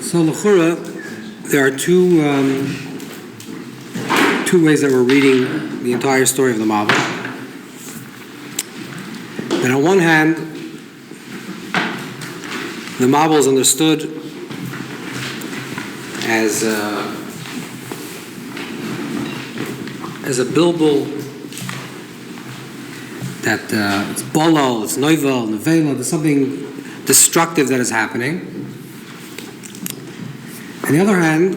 So l'chura, there are two ways that we're reading the entire story of the Mabul. And on one hand, the Mabul is understood as a bilbul that it's bolol, it's noivel, nevela, there's something destructive that is happening. On the other hand,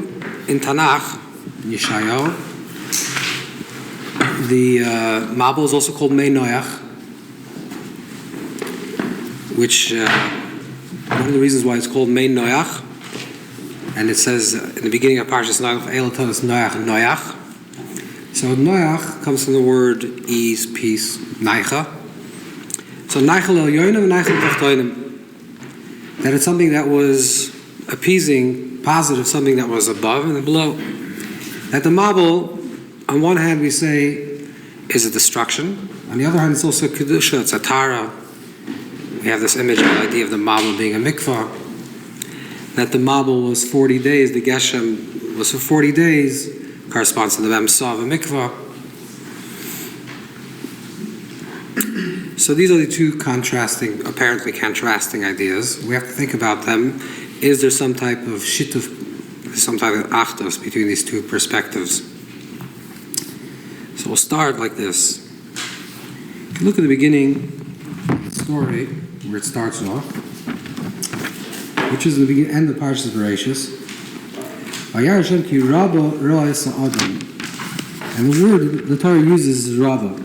in Tanakh, Yeshayahu, the Mabul is also called Mei Noach, which one of the reasons why it's called Mei Noach, and it says in the beginning of Parshas Noach, Elotos Noach Noach. So Noach comes from the word ease, peace, Naicha. So Naicha L'Elyonim and Naicha L'Tachtonim. That it's something that was appeasing, positive, something that was above and below. That the Mabul, on one hand we say, is a destruction. On the other hand, it's also Kedusha, it's a Tara. We have this image, the idea of the Mabul being a Mikvah. That the Mabul was 40 days, the Geshem was for 40 days, corresponds to the Memsa of a Mikvah. So these are the two apparently contrasting ideas. We have to think about them. Is there some type of shituf, some type of achtos between these two perspectives? So we'll start like this. If you look at the beginning of the story, where it starts off, which is the end of Parshas Bereshis. And the word the Torah uses is rava.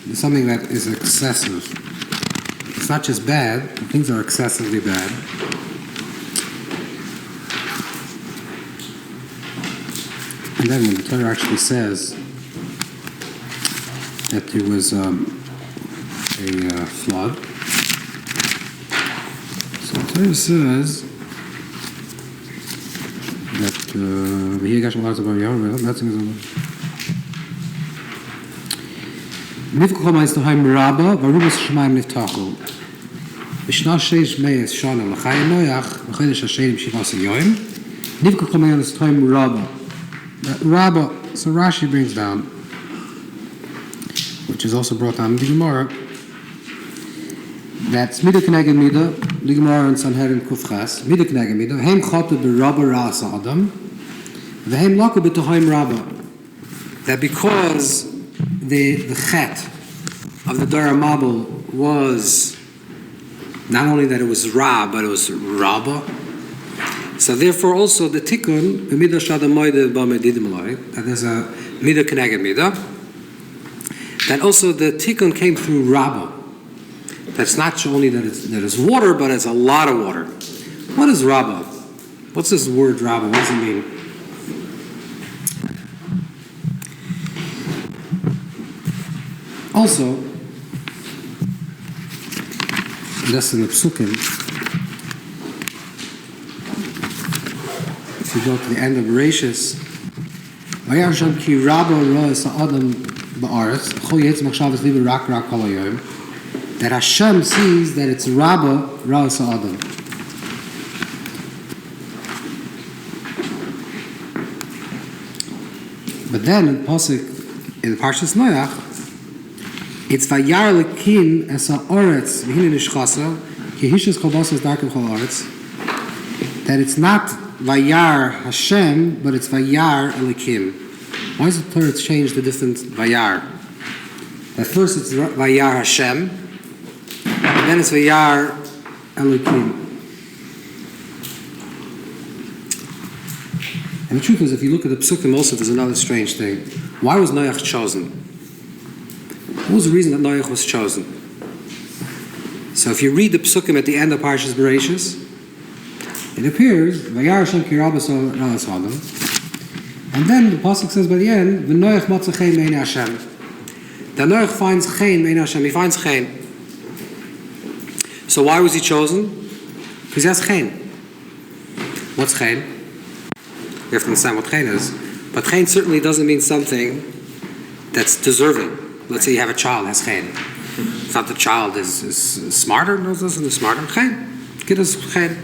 It's something that is excessive. It's not just bad, things are excessively bad. And then when the Torah actually says that there was a flood, so the Torah says that Nivkol meins daheim Rabba, varubas shemaim niftachu. B'shna sheish meis shana l'chayim noyach, v'chodesh hashem shivas yoyim. Nivkol meins daheim Rabba. Rabba, so Rashi brings down, which is also brought down in the Gemara, that's Mida Keneged Mida, the Gemara in Sanhedrin Kufchas, Mida Keneged Mida, Heim Chotu b'Rabba Ras Adam, V'heim Laku b'Tohaim Rabba. That because the chet of the Dara Mabul was not only that it was Ra, but it was Rabba. So therefore also the tikkun, that there's a Mida Keneged Mida, that also the tikkun came through Rabba. That's not only that it's water, but it's a lot of water. What is Rabba? What's this word Rabba? What does it mean? Also, that's in the Psukim. If you go to the end of Bereshis, that Hashem sees that it's Rabba Ra'as Adam. But then in Pasuk, in Parshas Noach, it's Vayar Lekim es ha'oretz v'hine nishchasa ki hishas kol basas darkim kol ha'oretz, that it's not Vayar Hashem, but it's Vayar Elikim. Why is the Torah changed the different Vayar? At first it's Vayar Hashem, and then it's Vayar Elikim. And the truth is, if you look at the Psukim also, there's another strange thing. Why was Noach chosen? What was the reason that Noach was chosen? So if you read the Psukim at the end of Parshas Bereshis, it appears, Vayar Hashem ki Rabba Ra'as Adam, and then the Pasuk says by the end, V'Noach matzah chen me'nei Hashem. That Noach finds chen me'nei Hashem, he finds chen. So why was he chosen? Because he has chen. What's chen? We have to understand what chen is. But chen certainly doesn't mean something that's deserving. Let's say you have a child has chen. It's not the child is smarter, no, it doesn't is smarter. Chen. Kid is chen.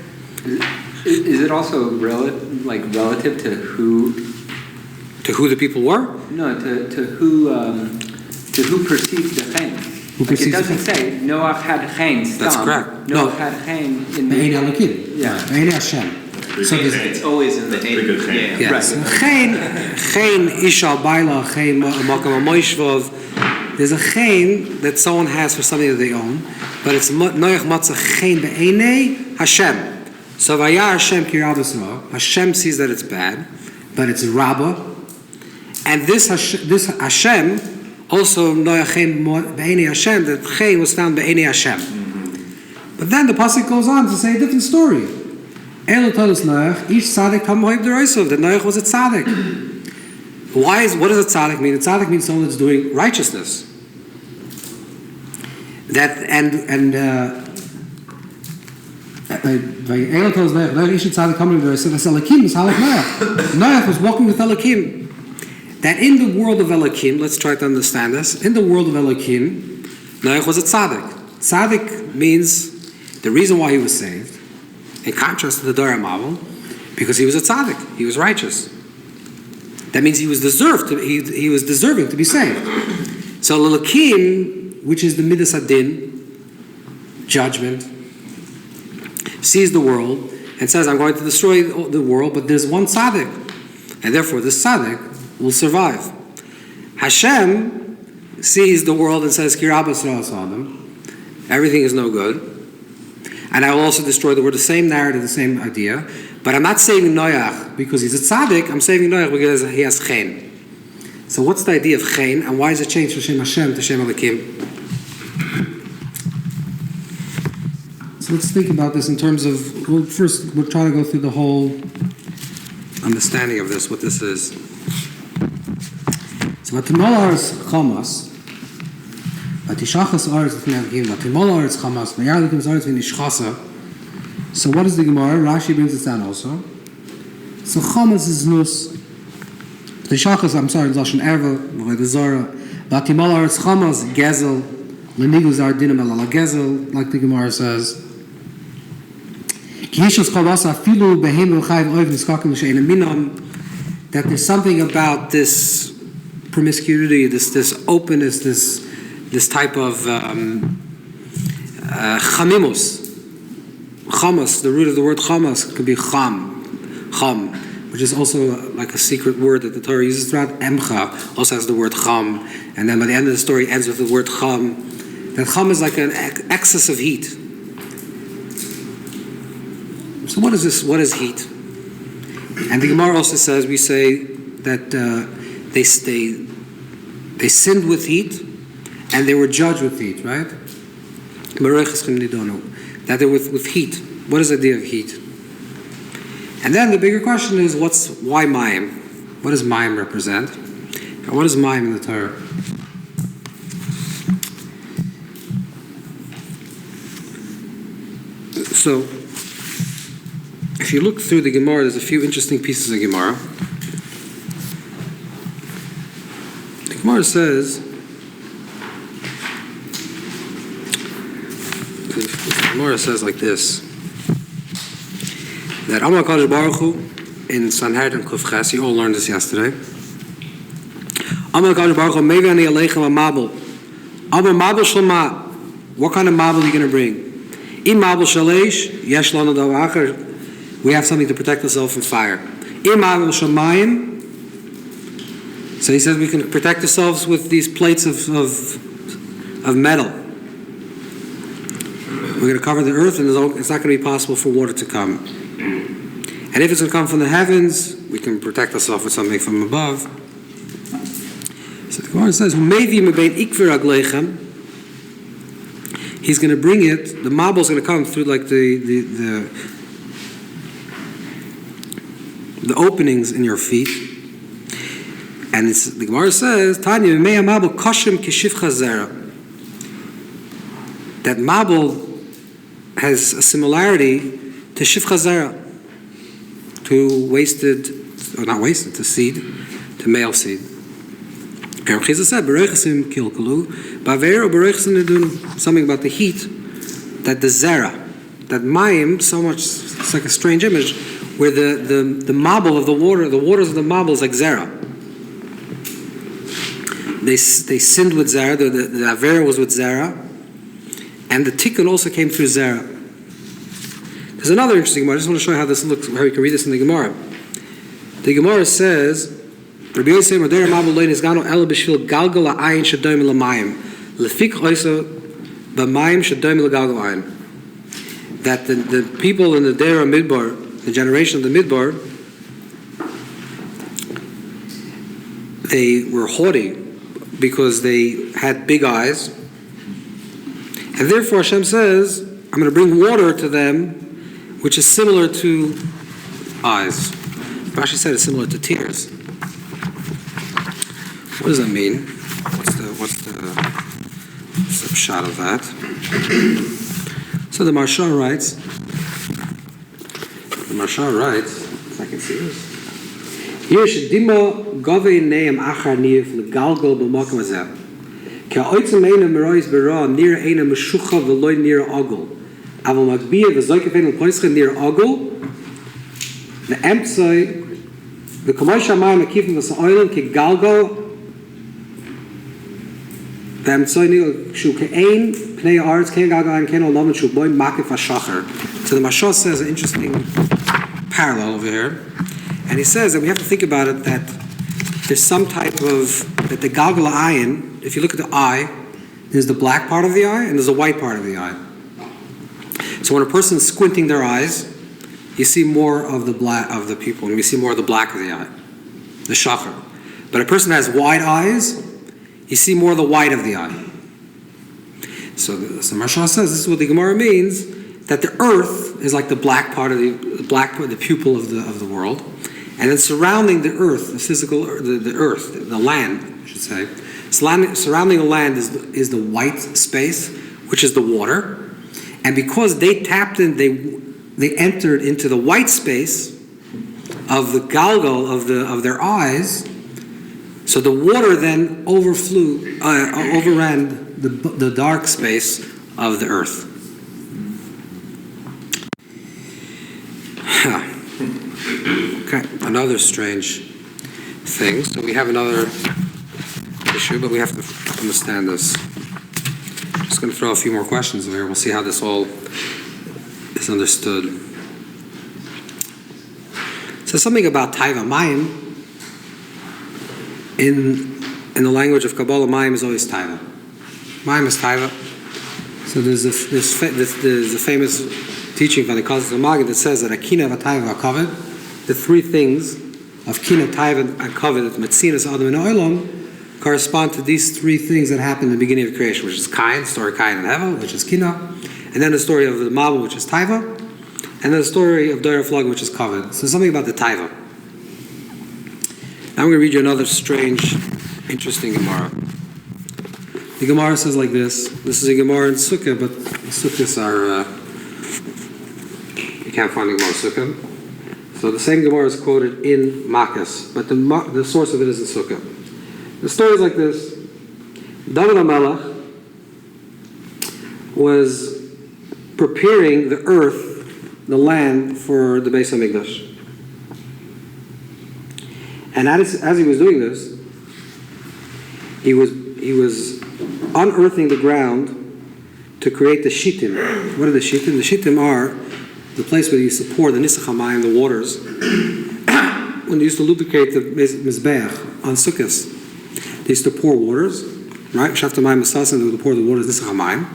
Is it also relative to who? To who the people were? No, to who perceived the chen. It doesn't say Noach had chen. That's correct. Noach had chen in the Be'enei Elokim. Yeah. Be'enei Hashem. So it's always in the good chen. Yes. Right. Chen Isha Baila Chen Makam Moishvov. There's a chen that someone has for something that they own, but it's Noach Matzah Chen Be'enei Hashem. So Vaya Hashem Kirabasra. Hashem sees that it's bad, but it's Rabbah. And this Hashem also Noach Chen Be'enei Hashem. That Chen was found Be'enei Hashem. But then the pasuk goes on to say a different story. Elo Todos Noach Ish Tzaddik Hamoib Deroisov. That Noach was a tzaddik. What does a tzaddik mean? A tzaddik means someone that's doing righteousness. That Noach was walking with Elokim. That in the world of Elokim, let's try to understand this. In the world of Elokim, Noach was a tzaddik. Tzaddik means the reason why he was saved, in contrast to the Dora Mabel, because he was a tzaddik. He was righteous. That means he was he was deserving to be saved. So Elokim, which is the Midas Adin, judgment, sees the world and says, I'm going to destroy the world, but there's one tzaddik. And therefore this tzaddik will survive. Hashem sees the world and says, everything is no good. And I will also destroy the world. The same narrative, the same idea. But I'm not saving Noach because he's a tzaddik. I'm saving Noach because he has chen. So what's the idea of chen, and why is it changed from Shem Hashem to Shem Elokim? So let's think about this in terms of, first we'll try to go through the whole understanding of this, what this is. So Vatimolars Chamas, Vatishachas Aretz V'Neavim, Vatimolars Chamas, V'Yarlikim Aretz V'Nishchasa. So what is the Gemara? Rashi brings it down also. So Chamas is Nus. Vatishachas, Lashon Erva, V'Ved Zara, Vatimolars Chamas, Gezel, L'Nigu Zardinim El Gezel, like the Gemara says. That there's something about this promiscuity, this openness, this type of chamimus. Chamas, the root of the word chamas could be cham, which is also like a secret word that the Torah uses throughout. Emcha also has the word cham, and then by the end of the story ends with the word cham. That cham is like an excess of heat. So what is this? What is heat? And the Gemara also says, we say that they sinned with heat and they were judged with heat, right? That they're with heat. What is the idea of heat? And then the bigger question is, why Mayim? What does Mayim represent? And what is Mayim in the Torah? So, if you look through the Gemara, there's a few interesting pieces of Gemara. The Gemara says, like this, that Amar Kadosh Baruch Hu in Sanhedrin Kufches, you all learned this yesterday. Amar Kadosh Baruch Hu, Mevi ani aleichem ha-mabel. Amar mabel shlema. What kind of mabel are you going to bring? Im mabel shaleish, yesh lanu davar acher. We have something to protect ourselves from fire. Im mabel shamayim. So he says we can protect ourselves with these plates of metal. We're going to cover the earth, and it's not going to be possible for water to come. And if it's going to come from the heavens, we can protect ourselves with something from above. So the Gemara says, he's going to bring it, the mabel is going to come through like the openings in your feet. And the Gemara says, Tanya, that mabel has a similarity to shifcha zera, to seed, to male seed. And Chizah said, something about the heat, that the zera, that Mayim, so much, it's like a strange image, where the marble of the waters of the marble is like Zera. They sinned with Zera, the Avera was with Zera, and the Tikkun also came through Zera. There's another interesting Gemara. I just want to show you how this looks, how you can read this in the Gemara. The Gemara says, Rabbi Yosef, Madera Mabul Lein is Gano Ela B'Shvil Galgal Ha'ayin Shadoim L'Mayim Lefik Oisa B'Mayim Shadoim L'Galgal Ha'ayin. That the people in the Dera Midbar, the generation of the Midbar, they were haughty because they had big eyes, and therefore Hashem says, I'm going to bring water to them which is similar to eyes. Rashi said it's similar to tears. What does that mean? What's the shot of that? So the Maharsha writes, if I can see this. Here shedimo govei neim achar nif legalgal b'makom hazeh. Ki ha'oitzim eina merois b'ra nira eina meshucha v'loi nira ogul. Aval magbiya v'zoykef eina l'poischa nira ogul. The emtsoi the kamay shamayim akifim v'sa'oilim ki galgal the emtsoi nil shu ke'ein pnei ha'aretz ke'ein galgal and ke'ein olam shu boi makif ha'shachar. So the Mashal says an interesting parallel over here. And he says that we have to think about it that there's some type of, that the Galgal Ayin, if you look at the eye, there's the black part of the eye and there's the white part of the eye. So when a person's squinting their eyes, you see more of the black of the people, and you see more of the black of the eye, the shachar. But a person has wide eyes, you see more of the white of the eye. So Maharsha says this is what the Gemara means, that the earth is like the black part of the pupil of the world. And then surrounding the earth, the physical, the earth, the land, I should say, surrounding the land is the white space, which is the water. And because they tapped in, they entered into the white space of the galgal of their eyes. So the water then overran the dark space of the earth. Okay, another strange thing. So we have another issue, but we have to understand this. Just going to throw a few more questions in here. We'll see how this all is understood. So something about Taiva Mayim. In the language of Kabbalah, Mayim is always Taiva. Mayim is Taiva. So there's a famous teaching by the Kazakh Maggid that says that Akina, Vataiva, Akaved, the three things of Kina, Taiva, and Kaved, Metzinas, Adam, and Olam, correspond to these three things that happened in the beginning of creation, which is Kain, the story of Kain and Hevel, which is Kina, and then the story of the Mabul, which is Taiva, and then the story of Doyer Flog, which is Kaved. So something about the Taiva. Now I'm going to read you another strange, interesting Gemara. The Gemara says like this. This is a Gemara in Sukkah, but the Sukkahs are... you can't find the Gemara Sukkah. So the same Gemara is quoted in Makkas, but the source of it is in Sukkah. The story is like this. David HaMelech was preparing the earth, the land, for the Beis HaMikdash. And as he was doing this, he was unearthing the ground to create the shittim. What are the shittim? The shittim are the place where they used to pour the nisach hamayim, the waters, when they used to lubricate the mizbeach on sukkahs. They used to pour waters, right? Shaftamayim masasim, they would pour the waters nisach hamayim.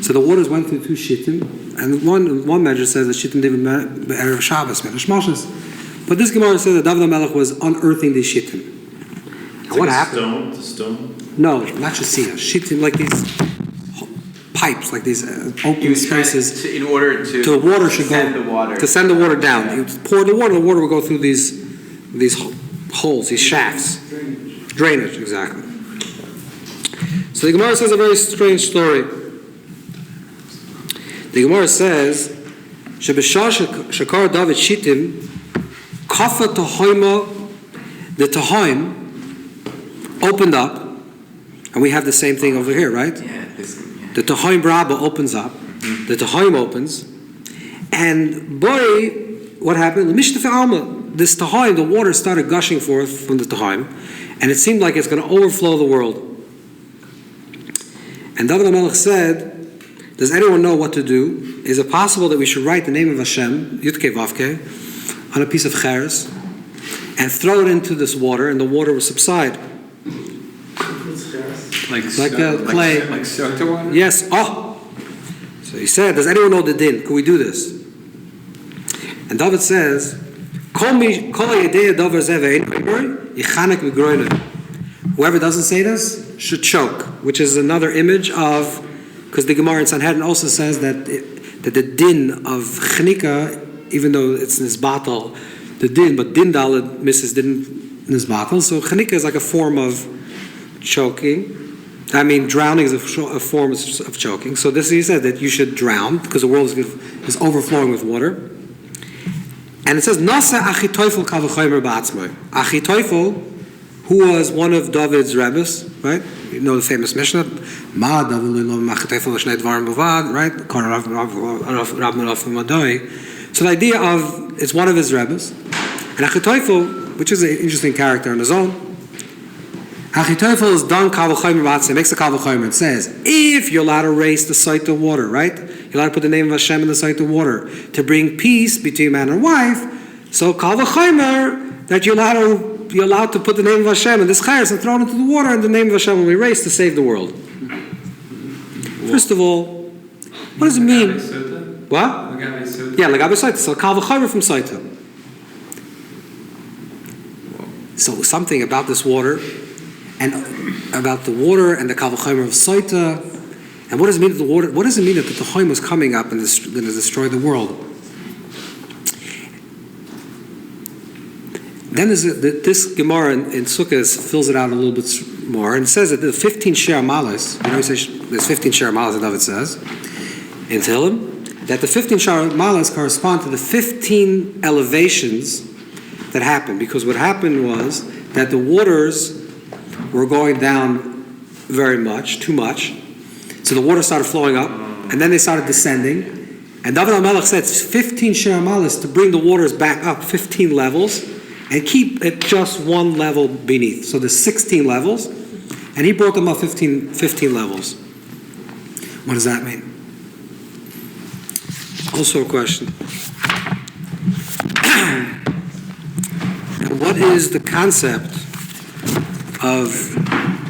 So the waters went through two shittim, and one measure says that shittim did erev Shabbos, Medrash Moshes. But this Gemara says that David HaMelech was unearthing these shittim. And what happened? The stone? No, not shasiyah. Shittim, like these pipes, like these open spaces. In order to the water should send go the water. to send the water down. You pour the water will go through these holes, these shafts. Drainage, exactly. So the Gemara says a very strange story. The Gemara says, "Shebeshah shakar David shittim." Kafa Tahoima, the Tahoim opened up, and we have the same thing over here, right? Yeah. The Tahoim Braba opens up, the Tahoim opens, And boy, what happened? This Tahaim, the water started gushing forth from the Tahaim, and it seemed like it's going to overflow the world. And David HaMelech said, does anyone know what to do? Is it possible that we should write the name of Hashem, Yudke Vavke, on a piece of cheres, and throw it into this water, and the water will subside? Like clay. Like soda water? Yes. Oh! So he said, does anyone know the din? Could we do this? And David says, whoever doesn't say this should choke, which is another image of, because the Gemara in Sanhedrin also says that the din of chnika, even though it's nisbatal, the din, but din daled misses din nisbatal, so chnika is like a form of choking. I mean, drowning is a form of choking. So this, he said that you should drown because the world is overflowing with water. And it says, Nasa Achitophel Kavachomer Ba'atzmai. Achitophel, who was one of David's rabbis, right? You know the famous Mishnah, Ma David Lilom Achitophel Shnei Dvarim Bavad, right? So the idea of, it's one of his rabbis. And Achitophel, which is an interesting character on his own, Achitophel is done Kavachomer Ba'atzmai, makes a Kavachomer. It says, if you're allowed to raise the site of water, right? You're allowed to put the name of Hashem in the site of water to bring peace between man and wife. So Kavachomer, that you're allowed to put the name of Hashem in this chayas and throw it into the water, and the name of Hashem will be raised to save the world. First of all, what does it mean? What? Yeah, Lagabe Saita. So Kavachomer from Saita. So something about this water, and about the water and the Kavachomer of Saita. And what does it mean that the water? What does it mean that the Tahaim was coming up and going to destroy the world? Then this Gemara in Sukkot fills it out a little bit more and says that the 15 Shir Malas, there's 15 Shir Malas, that David says in Tehillim, that the 15 Shir Malas correspond to the 15 elevations that happened. Because what happened was that the waters were going down very much, too much. So the water started flowing up, and then they started descending. And David HaMelech said 15 Shir Malas to bring the waters back up 15 levels and keep it just one level beneath. So there's 16 levels, and he brought them up 15 levels. What does that mean? Also a question. What is the concept of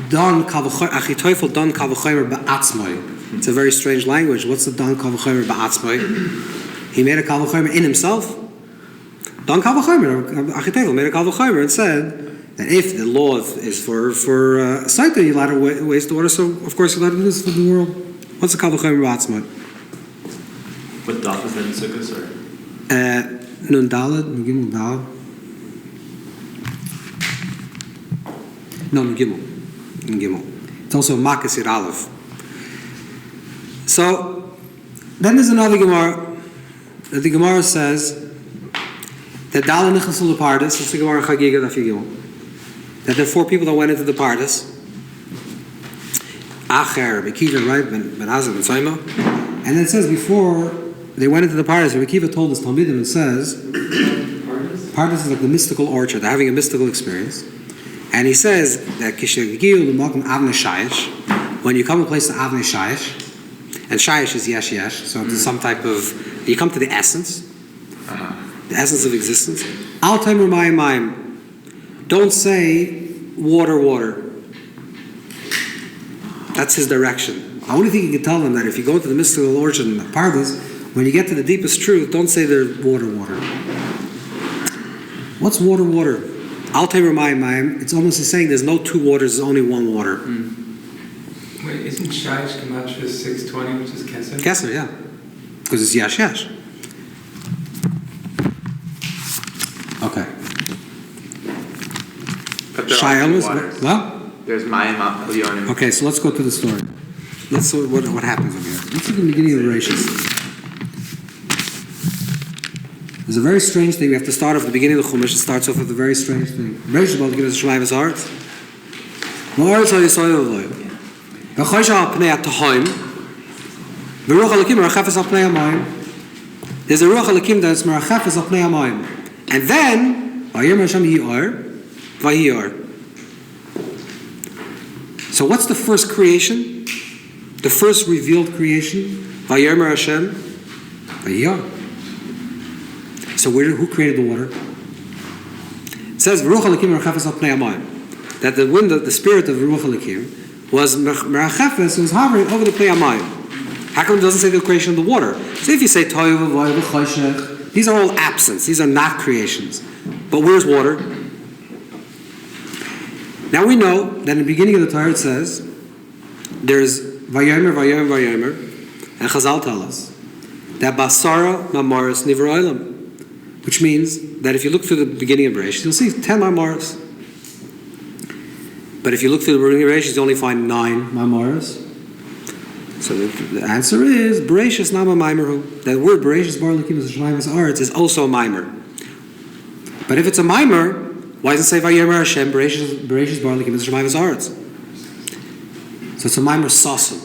Don Achitophel Don Kavachomer Ba'atzmai? It's a very strange language. What's the Don Kavachomer Ba'atzmai? He made a Kavachomer in himself. Don Kavachomer, Achitophel made a Kavachomer and said that if the law is for Saita, you're allowed to waste the water, so of course you're allowed to do this for the world. What's the Kavachomer Ba'atzmai? What daf is that in Sukkot, sorry? Nun Daled, Nun Gimel Daled. No, Nun Gimel. It's also Makasir Aleph. So, then there's another Gemara that the Gemara says that Dala Nichasul Pardes, it's the Gemara Chagiga Daf Gimel, that there are 4 people that went into the Pardes. Acher, Mikvah, right? Ben Azar, Ben Saima. And then it says before they went into the Pardes, Mikvah told his Talmidim and says, Pardes is like the mystical orchard. They're having a mystical experience. And he says that when you come to a place of Avnei Shayesh, and Shayesh is Yesh Yesh, so it's some type of, you come to the essence, the essence of existence. Al Taimer Mayim Mayim. Don't say water, water. That's his direction. The only thing you can tell them that if you go to the mystical orchard in the Pardes, when you get to the deepest truth, don't say they're water, water. What's water, water? Al Taimer Mayim Mayim. It's almost saying there's no 2 waters, there's only 1 water. Wait, isn't Shayish Gematria 620, which is Kesser? Kesser, yeah. Because it's Yesh Yesh. Okay. But there Shai are 2 Elmas, waters. well? There's Mayim Elyonim. Okay, so let's go to the story. Let's see what happens over here. Let's see the beginning of Rashis. There's a very strange thing. We have to start off the beginning of the Chumash. It starts off with a very strange thing. Rashis about to give us a Shemaim his heart. Ma'aretz ha'yisoy v'loy. V'choysha al pnei ha'tahoim. V'ruch ha'lakim ha'chafes al pnei ha'mayim. There's a Ruach Elokim that's merachefes al pnei hamayim. And then, Vayomer Hashem Vayiyar. So what's the first creation? The first revealed creation? Vayomer Hashem Vayiyar. So who created the water? It says Ruach Elokim merachefes al pnei hamayim. That the wind, the spirit of Ruach Elokim was merachefes, was hovering over the pnei hamayim. How come it doesn't say the creation of the water? So if you say Toyu v'Voyu v'Choshech, these are all absence. These are not creations. But where's water? Now we know that in the beginning of the Torah it says there's Vayomer, Vayomer, Vayomer, and Chazal tell us that Basara Mamaris Nivra Olam, which means that if you look through the beginning of Bereshit, you'll see 10 Mamaris. But if you look through the beginning of Bereshit, you only find 9 Mamaris. So the answer is Bereshis Nama Maimeru. That word Bereshis Bar Lakim Arts is also a mimer. But if it's a mimer, why does it say Vayomer Hashem Bereshis Bar Lakim Arts? So it's a mimer sasim.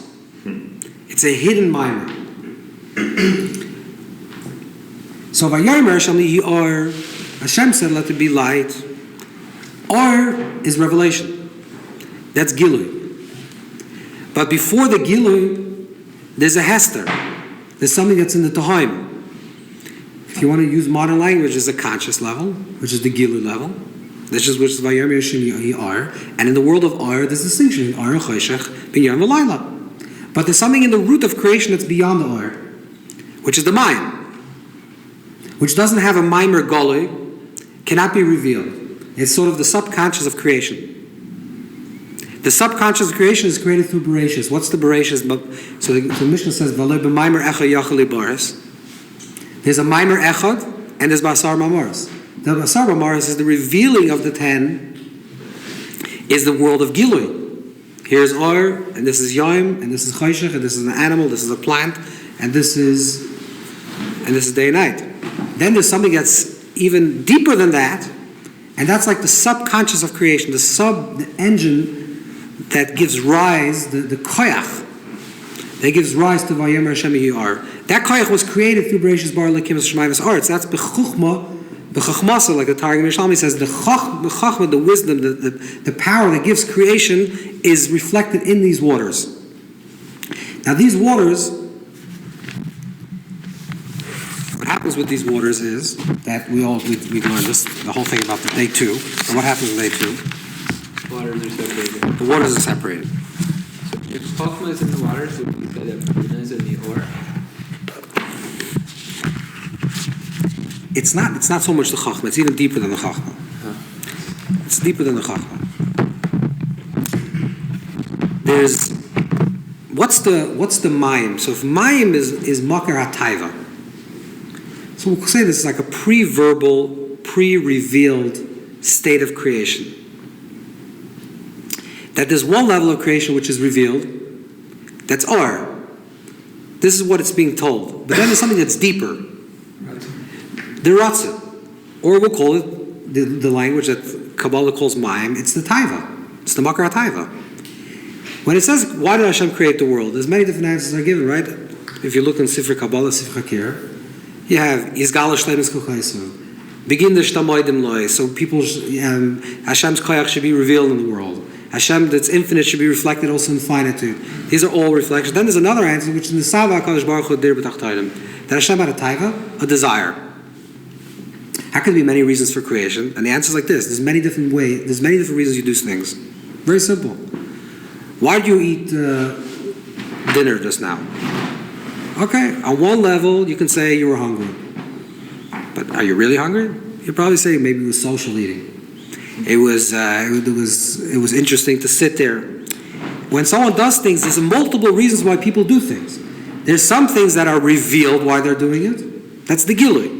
It's a hidden mimer. So Vayomer Hashem Or Hashem said, let there be light. Or is revelation. That's Gilui. But before the Gilui, there's a Hester. There's something that's in the Tohaim. If you want to use modern language, there's a conscious level, which is the Gilui level. Which is Vayomer Hashem Ar. And in the world of Ar, there's a distinction. Ar and Choshech, Binyan V'Layla. But there's something in the root of creation that's beyond the Ar, which is the Maim, which doesn't have a Maimer Golui, cannot be revealed. It's sort of the subconscious of creation. The subconscious of creation is created through Bereshis. What's the Bereshis? So the Mishnah says, "V'alei b'maimer echad yachal libaris." There's a maimer echad, and there's basar mamaris. The basar mamaris is the revealing of the 10. Is the world of Gilui. Here's Or, and this is Yom, and this is Choshech, and this is an animal, this is a plant, and this is day and night. Then there's something that's even deeper than that, and that's like the subconscious of creation, the engine that gives rise, the koyach, that gives rise to Vayomer Hashem Yar. That koyach was created through Bereshis Bar Lakim Shemaivas Arts. That's b'chachmasa, like the Targum Yerushalmi says, the chachma, the wisdom, the power that gives creation is reflected in these waters. Now these waters, what happens with these waters is that we learned this, the whole thing about the day 2, and what happens in day 2? Waters are separated. The waters are separated. So if Chachma is in the waters, would we say that Bina is in the Or? It's not so much the Chachma, it's even deeper than the Chachma. It's deeper than the Chachma. There's what's the Mayim? So if Mayim is Makar HaTaiva, so we'll say this is like a pre-verbal, pre-revealed state of creation. That there's one level of creation which is revealed, that's Or. This is what it's being told. But then there's something that's deeper. The Ratzah. Or we'll call it, the language that Kabbalah calls Mayim, it's the Taiva. It's the Makar HaTaiva. When it says, why did Hashem create the world? There's many different answers that are given, right? If you look in Sifra Kabbalah, Sifra Kir, you have Yizgala Shleimus Kuchaisu. Begin the Shtamoidim Loi. So Hashem's Koyach should be revealed in the world. Hashem that's infinite should be reflected also in finitude. These are all reflections. Then there's another answer, which is in the Sava HaKadosh Baruch Hu Dir B'Tachtayim, that Hashem had a taiva, a desire. How can there be many reasons for creation? And the answer is like this: there's many different reasons you do things. Very simple. Why did you eat dinner just now? Okay, on one level you can say you were hungry, but are you really hungry? You'd probably say maybe it was social eating. It was interesting to sit there. When someone does things, there's multiple reasons why people do things. There's some things that are revealed why they're doing it. That's the Gilui.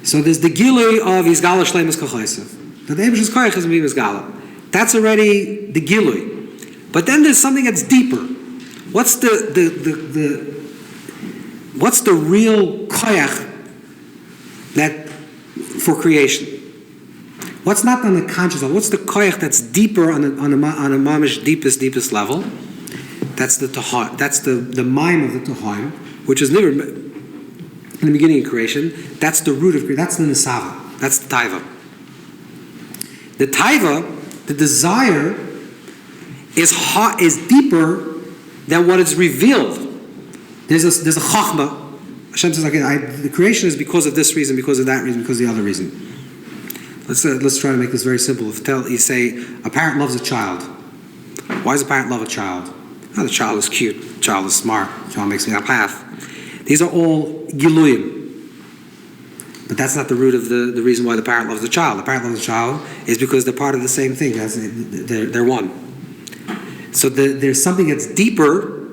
So there's the Gilui of Yizgala Shleimus Kachaisav. That the Eibish's Koyach is being Yizgala. That's already the Gilui. But then there's something that's deeper. What's the real Koyach that for creation? What's not on the conscious level? What's the koyach that's deeper on a mamish deepest level? That's the Mayim of the Tohaim, which is never. in the beginning of creation, that's the root of creation. That's the Nesava. That's the Taiva. The Taiva, the desire, is deeper than what is revealed. There's a Chachma. Hashem says, the creation is because of this reason, because of that reason, because of the other reason. Let's try to make this very simple. If you say a parent loves a child, why does a parent love a child? Oh, the child is cute, the child is smart, the child makes me laugh. These are all giluyim. But that's not the root of the reason why the parent loves the child. The parent loves the child is because they're part of the same thing. They're one. So there's something that's deeper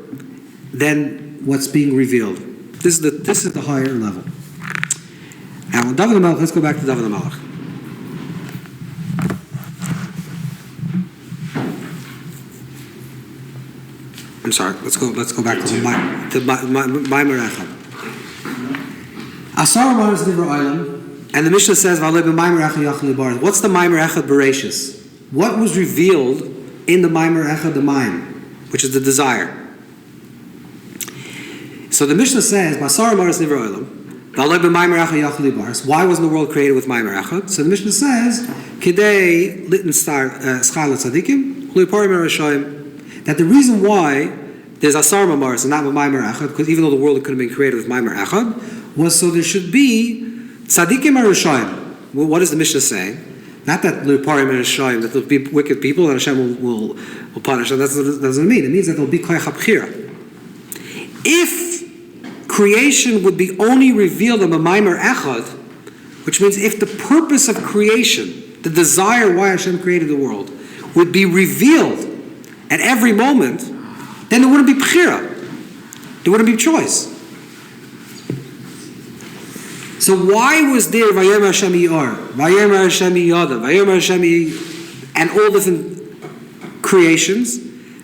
than what's being revealed. This is the higher level. Now, David HaMelech, let's go back to David HaMelech. I'm sorry. Let's go back to Maimer Echad. Asar Amaris Divra Olam, and the Mishnah says, "V'alei b'Maimer Echad yachal libar." What's the Maimer Echad Bereshis? What was revealed in the Maimer Echad, the Maim, which is the desire? So the Mishnah says, "Asar Amaris Divra Olam, v'alei b'Maimer Echad yachal libar." Why wasn't the world created with Maimer Echad? So the Mishnah says, "Kidei litn schar l'tzadikim, l'yiparim erashayim." That the reason why there's Asar Mamaris and not Maimer Echad, because even though the world could have been created with Maimer Echad, was so there should be tzadikim erashayim. Well, what does the Mishnah say? Not that l'yiparim erashayim, that there'll be wicked people and Hashem will punish them. That doesn't mean. It means that there'll be koyach habchira. If creation would be only revealed in a Maimer Echad, which means if the purpose of creation, the desire why Hashem created the world, would be revealed at every moment, then there wouldn't be bchira. There wouldn't be choice. So why was there Vayomer Hashem Yior, Vayomer Hashem Yada, Vayomer Hashem and all different creations?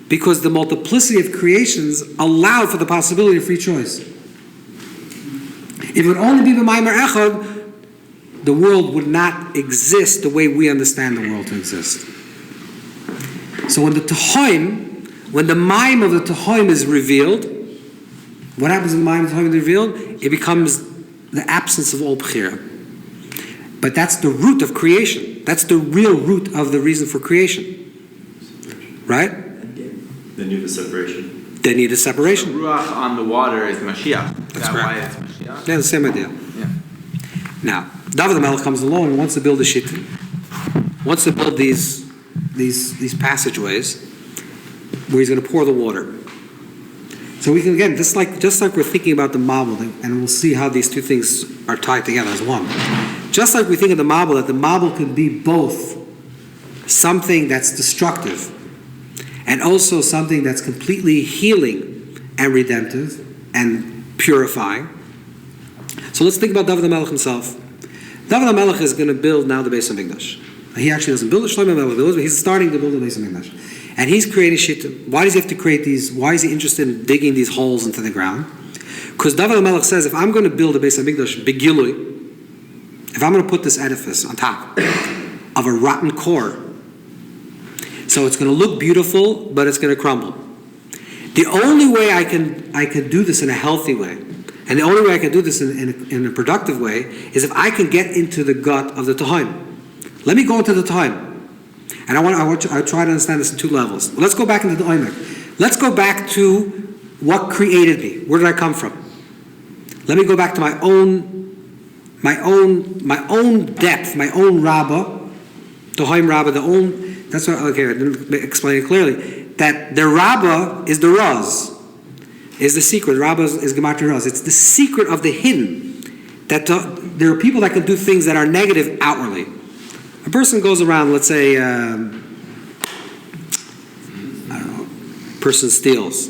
Because the multiplicity of creations allowed for the possibility of free choice. If it would only be the Maimer Echad, the world would not exist the way we understand the world to exist. So when the Maim of the Tehoim is revealed, what happens when the Maim of the Tehoim is revealed? It becomes the absence of all Bechira. But that's the root of creation. That's the real root of the reason for creation. Right? Then you need the separation. The Ruach on the water is Mashiach. That's that correct. why it's Mashiach? Yeah, the same idea. Yeah. Now, David HaMelech comes along and wants to build a shittim. Wants to build these passageways where he's going to pour the water. So we can, again, just like we're thinking about the Mabul, and we'll see how these two things are tied together as one. Just like we think of the Mabul, that the Mabul can be both something that's destructive and also something that's completely healing and redemptive and purifying. So let's think about David HaMelech himself. David HaMelech is going to build now the Beis HaMikdash. He actually doesn't build it, Shlomo HaMelech builds it, but he's starting to build the Beis HaMikdash. And he's creating shittim. Why does he have to create these? Why is he interested in digging these holes into the ground? Because David HaMelech says, if I'm going to build a Beis HaMikdash, begilui, if I'm going to put this edifice on top of a rotten core, so it's going to look beautiful, but it's going to crumble. The only way I can do this in a healthy way, and the only way I can do this in a productive way, is if I can get into the gut of the Tehoim. Let me go into the Tehoim. And I try to understand this in two levels. Let's go back into the Oimek. Let's go back to what created me. Where did I come from? Let me go back to my own depth, my own Rabbah, Tehoim Rabbah, that's what, okay, I didn't explain it clearly. That the Rabbah is the Raz, is the secret. Rabbah is Gematria Raz. It's the secret of the hidden. That there are people that can do things that are negative outwardly. A person goes around, let's say, I don't know, a person steals.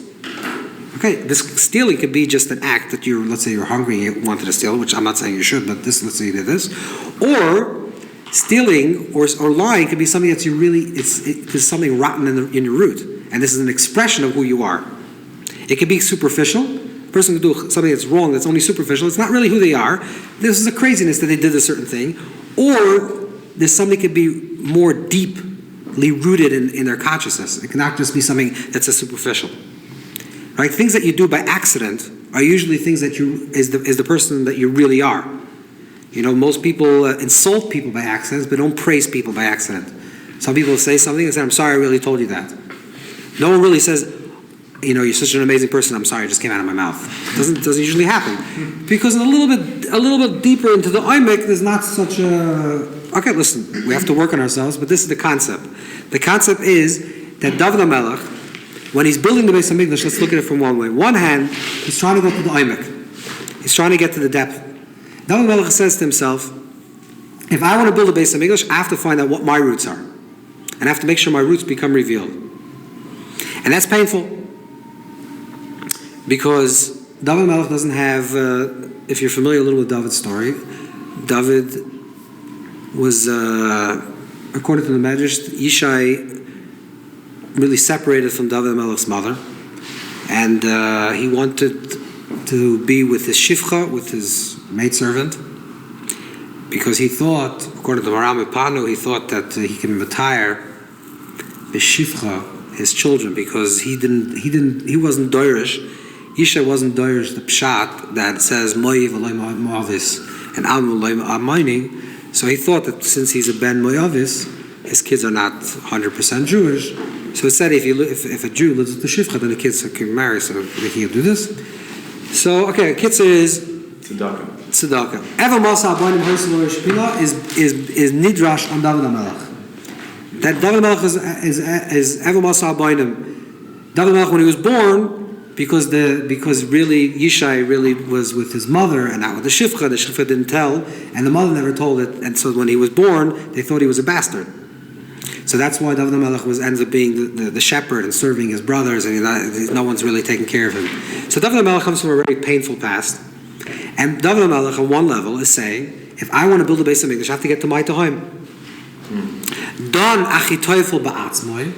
Okay, this stealing could be just an act that let's say you're hungry and you wanted to steal, which I'm not saying you should, but let's say you did this. Or stealing or lying could be something that's it's something rotten in your root. And this is an expression of who you are. It could be superficial. A person could do something that's wrong, that's only superficial. It's not really who they are. This is a craziness that they did a certain thing. Or there's something could be more deeply rooted in their consciousness. It cannot just be something that's a superficial. Right? Things that you do by accident are usually things that is the person that you really are. Most people insult people by accident, but don't praise people by accident. Some people say something and say, "I'm sorry, I really told you that." No one really says, "You're such an amazing person. I'm sorry, it just came out of my mouth." It doesn't usually happen, because a little bit deeper into the Oimek, there's not such a. Okay, listen, we have to work on ourselves, but this is the concept. The concept is that David HaMelech, when he's building the Beis HaMikdash, let's look at it from one way. One hand, he's trying to go to the Oimek. He's trying to get to the depth. David HaMelech says to himself, if I want to build a Beis HaMikdash, I have to find out what my roots are. And I have to make sure my roots become revealed. And that's painful. Because David HaMelech doesn't have, if you're familiar a little with David's story, David was, according to the Medrash, Yishai really separated from David HaMelech's mother. And he wanted to be with his shifcha, with his maidservant, because he thought, according to Maram Epanu, he thought that he can retire his shifcha, his children, because he wasn't doirish. Yishai wasn't doirish the pshat that says moiv alay moavis and am alay amayni. So he thought that since he's a ben moavis, his kids are not 100% Jewish. So it said if a Jew lives with the shifcha, then the kids can marry, so they can't do this. So okay, kitzur is tzedakah. Ever Masa Abanim Horsel Shpila is nidrash on David HaMelech. That David HaMelech is Ever Masa Abanim. David HaMelech, when he was born, because really Yishai really was with his mother and not with the shifcha didn't tell, and the mother never told it, and so when he was born, they thought he was a bastard. So that's why David HaMelech ends up being the shepherd and serving his brothers, and no one's really taking care of him. So David HaMelech comes from a very painful past, and David HaMelech on one level is saying, if I want to build a Beis HaMikdash, I have to get to my Tohaim. Don Achitoifel Ba'atzmoi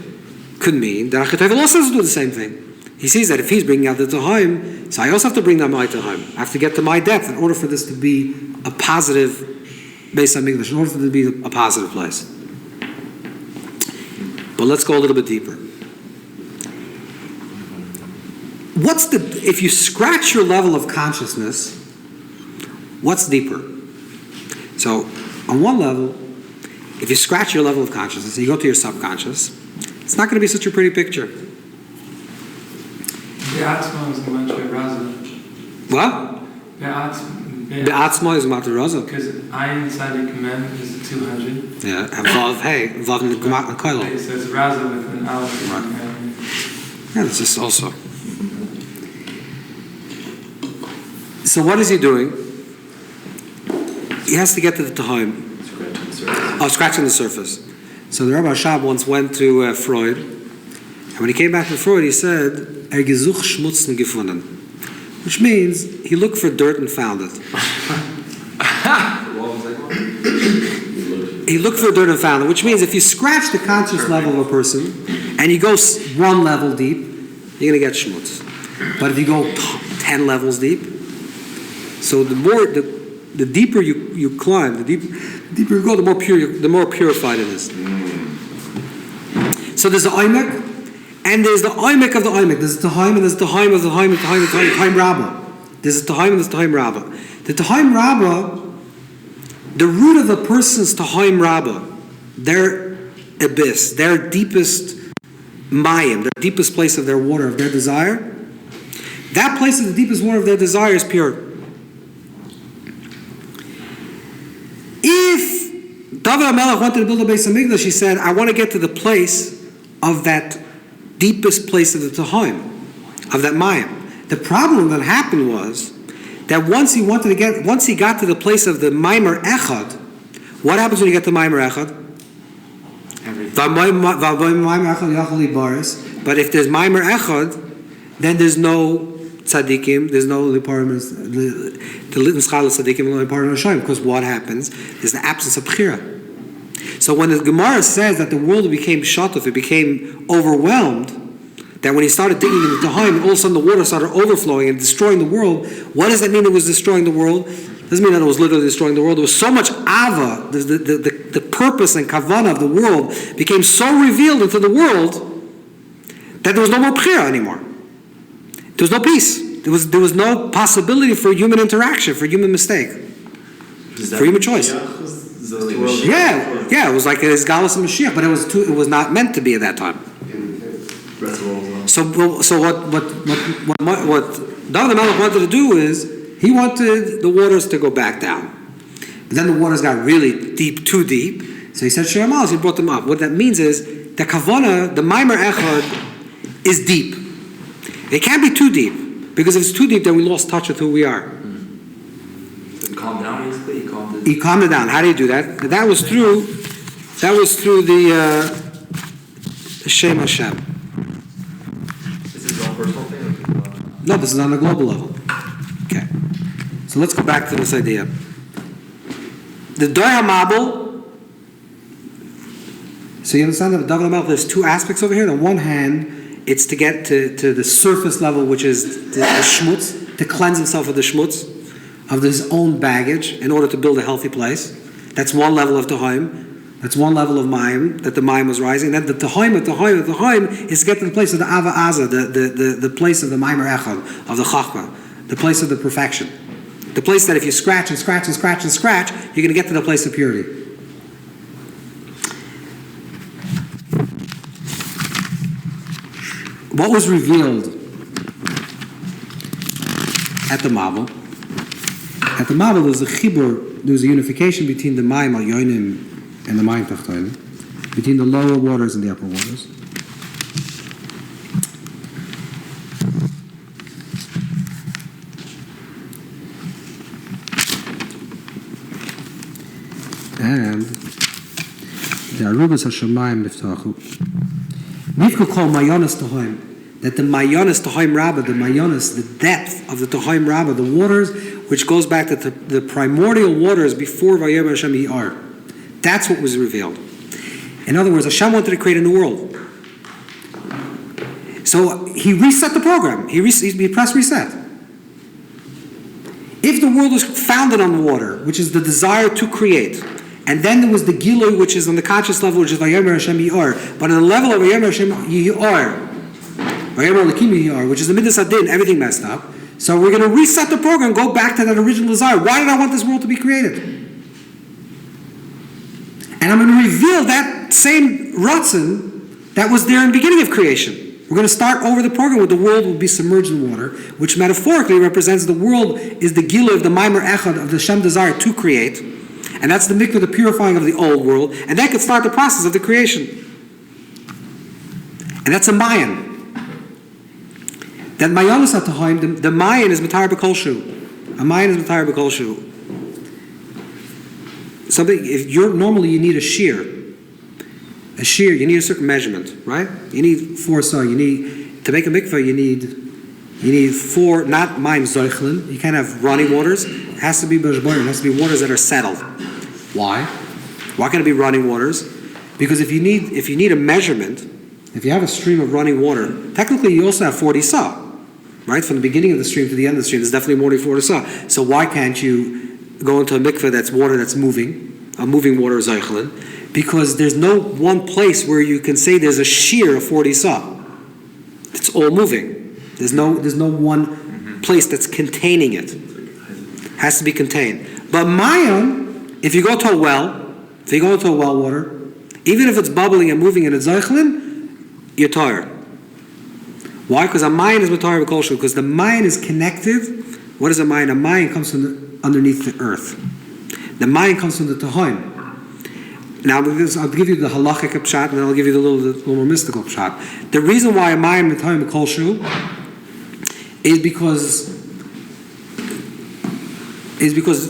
could mean that Achitoifel also has to do the same thing. He sees that if he's bringing out the Tohaim, so I also have to bring down my Tohaim. I have to get to my depth in order for this to be a positive Beis HaMikdash, in order for it to be a positive place. But let's go a little bit deeper. If you scratch your level of consciousness, what's deeper? So, on one level, if you scratch your level of consciousness and you go to your subconscious, it's not going to be such a pretty picture. Be'atzma is much raza. What? Be'atzma is much raza. Because I inside the command is 200. Yeah, and Vav in the Kolel. It says raza with an aleph. Right. Yeah, that's just also. So what is he doing? He has to get to the Tohaim. Scratching the surface. So the Rabbi Shab once went to Freud, and when he came back to Freud, he said, gesucht Schmutzen gefunden, which means he looked for dirt and found it. He looked for dirt and found it, which means if you scratch the conscious level of a person, and you go one level deep, you're going to get schmutz. But if you go 10 levels deep, so the deeper you climb, the deeper you go, the more purified it is. So there's the Oimek, and there's the Oimek of the Oimek. There's the Tohaim, and there's the Tohaim of the Tohaim, the Tohaim Rabbah. There's the Tohaim, and there's the Tohaim Rabbah. The Tohaim Rabbah, the root of the person's Tohaim Rabbah, their abyss, their deepest mayim, their deepest place of their water, of their desire, that place of the deepest water of their desire is pure. If David HaMelech wanted to build a Beis HaMikdash, he said, I want to get to the place of that deepest place of the Tohaim, of that mayim. The problem that happened was that once he got to the place of the Maimer Echad, what happens when you get to Maimer Echad? But if there's Maimer Echad, then there's no tzaddikim, there's no liparim, the litmus chal tzaddikim, no liparim Hashem, because what happens is the absence of bchira. So when the Gemara says that the world became shatuf, it became overwhelmed, that when he started digging into the Tohaim, all of a sudden the water started overflowing and destroying the world. What does that mean it was destroying the world? It doesn't mean that it was literally destroying the world. There was so much ava, the purpose and kavanah of the world became so revealed into the world that there was no more bchira anymore. There was no peace. There was no possibility for human interaction, for human mistake, for human choice. Yeah, it was like his Galus and Mashiach, but it was not meant to be at that time. So what David HaMelech wanted to do is, he wanted the waters to go back down. But then the waters got really deep, too deep. So he said, Shemalos, he brought them up. What that means is, the Kavana, the Maimer Echad, is deep. It can't be too deep, because if it's too deep, then we lost touch with who we are. So calm down, basically? He calmed it down. How do you do that? That was through the Shem Hashem. Is this his own personal thing? Or people, No, this is on a global level. Okay. So let's go back to this idea. The Dor HaMabel. So you understand that David HaMelech, there's two aspects over here. On one hand, it's to get to the surface level, which is the shmutz, to cleanse himself of the shmutz, of his own baggage, in order to build a healthy place. That's one level of Tehoim. That's one level of Mayim, that the Mayim was rising. Then the Tehoim is to get to the place of the Ava Aza, the place of the Maimer Echad, of the Chachma, the place of the perfection. The place that if you scratch and scratch and scratch and scratch, you're going to get to the place of purity. What was revealed at the Mabel? At the Mabel, there was a chibur, there was a unification between the Mayim al-Yonim and the Mayim Tachtonim, between the lower waters and the upper waters. And the Arubas HaShamayim Niftachu. Nifku call Mayonis Tehoim, that the Mayonis Tehoim Rabbah, the Mayonis, the depth of the Tehoim Rabbah, the waters, which goes back to the primordial waters before Vayom Hashem Yi'ar. That's what was revealed. In other words, Hashem wanted to create a new world. So he reset the program. He pressed reset. If the world was founded on water, which is the desire to create, and then there was the Gilui, which is on the conscious level, which is Vayomer Hashem Yi'ar. But on the level of Vayomer Hashem Yi'ar, Vayomer Elokim Yi'ar, which is the Midas Adin, everything messed up. So we're going to reset the program, go back to that original desire. Why did I want this world to be created? And I'm going to reveal that same Ratzon that was there in the beginning of creation. We're going to start over the program where the world will be submerged in water, which metaphorically represents the world is the Gilui of the Maimer Echad, of the Shem desire to create. And that's the Mikvah, the purifying of the old world. And that could start the process of the creation. And that's a Mayan. That Mayanis HaTahoim, the Mayan is Matar B'Kol Shu. A Mayan is Matar B'Kol Shu. Something, normally you need a shear. A shear, you need a certain measurement, right? You need 4 saw. You need, to make a mikvah, you need 4, not Maim Zoichlin. You can't have running waters. It has to be B'Shborim. It has to be waters that are settled. Why? Why can it be running waters? Because if you need a measurement, if you have a stream of running water, technically you also have 40 saw. Right? From the beginning of the stream to the end of the stream, there's definitely more than 40 saw. So why can't you go into a mikveh that's water that's moving, a moving water is Zoichlin? Because there's no one place where you can say there's a shear of 40 saw. It's all moving. There's no one place that's containing it. It has to be contained. But Mayan, if you go to a well water, even if it's bubbling and moving and it's Zoichlin, you're tired. Why? Because a Mayan is Matar B'Kol Shu. Because the Mayan is connected. What is a Mayan? A Mayan comes from underneath the earth. The Mayan comes from the Tehoim. Now, I'll give you the halachic pshat, and then I'll give you the little more mystical pshat. The reason why a Mayan Matar B'Kol Shu is because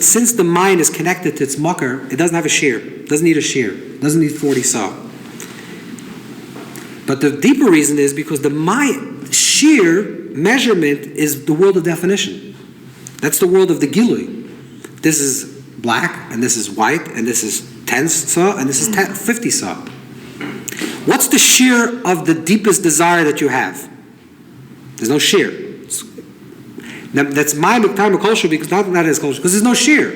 since the Mayan is connected to its makar, it doesn't have a shear. It doesn't need a shear. It doesn't need 40 saw. But the deeper reason is because the Mayan shear measurement is the world of definition. That's the world of the Gilui. This is black, and this is white, and this is 10 saw, and this is 50 saw. What's the shear of the deepest desire that you have? There's no shear. That's my Mikvah Kol Shu, because not that is Kol Shu, because there's no shear.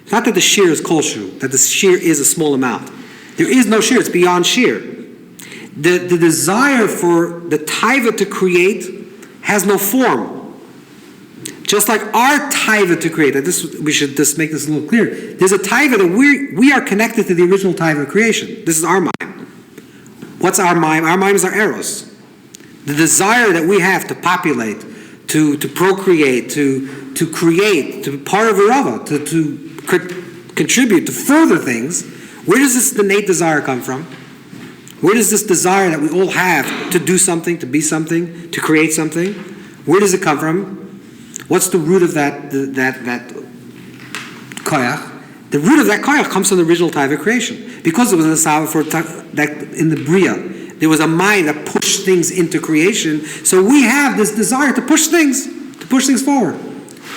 It's not that the shear is Kol Shu, that the shear is a small amount. There is no shear, it's beyond shear. The desire for the taiva to create has no form. Just like our taiva to create, we should just make this a little clear. There's a taiva that we are connected to the original taiva of creation. This is our mind. What's our mind? Our mind is our eros. The desire that we have to populate, to procreate, to create, to be part of a rava, to contribute, to further things. Where does this innate desire come from? Where does this desire that we all have to do something, to be something, to create something, where does it come from? What's the root of that koyach? The root of that koyach comes from the original time of creation. Because it was a salve for that in the bria, there was a mind that pushed things into creation. So we have this desire to push things forward.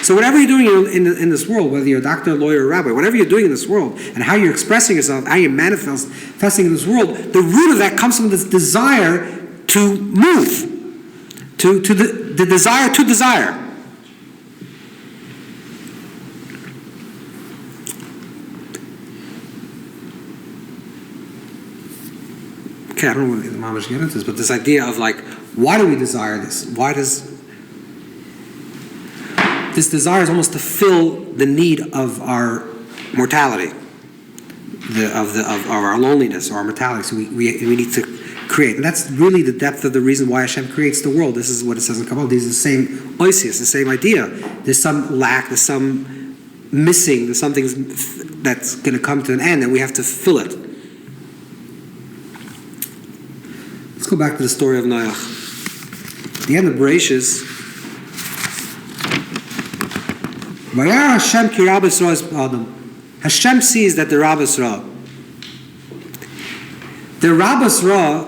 So whatever you're doing in this world, whether you're a doctor, lawyer, or rabbi, whatever you're doing in this world, and how you're expressing yourself, how you're manifesting in this world, the root of that comes from this desire to move, to the desire to desire. Okay, I don't know what the mamash get into this, but this idea of like, why do we desire this? Why does this desire is almost to fill the need of our mortality, of our loneliness or our mortality. So we need to create, and that's really the depth of the reason why Hashem creates the world. This is what it says in Kabbalah. These are the same oisius, the same idea. There's some lack, there's some missing, there's something that's going to come to an end, and we have to fill it. Let's go back to the story of Noach. At the end of Bereshis, Hashem sees that the Rabbis Ra. The Rabbis Ra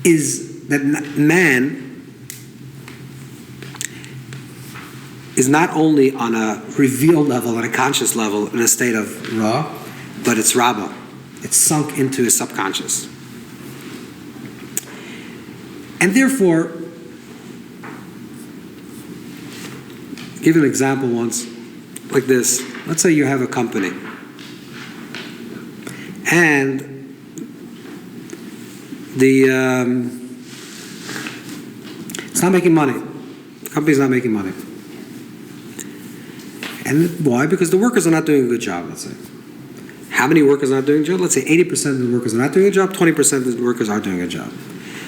is that man is not only on a revealed level, on a conscious level, in a state of Ra, but it's Rabbah. It's sunk into his subconscious. And therefore, give an example once, like this. Let's say you have a company, and it's not making money. The company's not making money. And why? Because the workers are not doing a good job, let's say. How many workers are not doing a job? Let's say 80% of the workers are not doing a job, 20% of the workers are doing a job.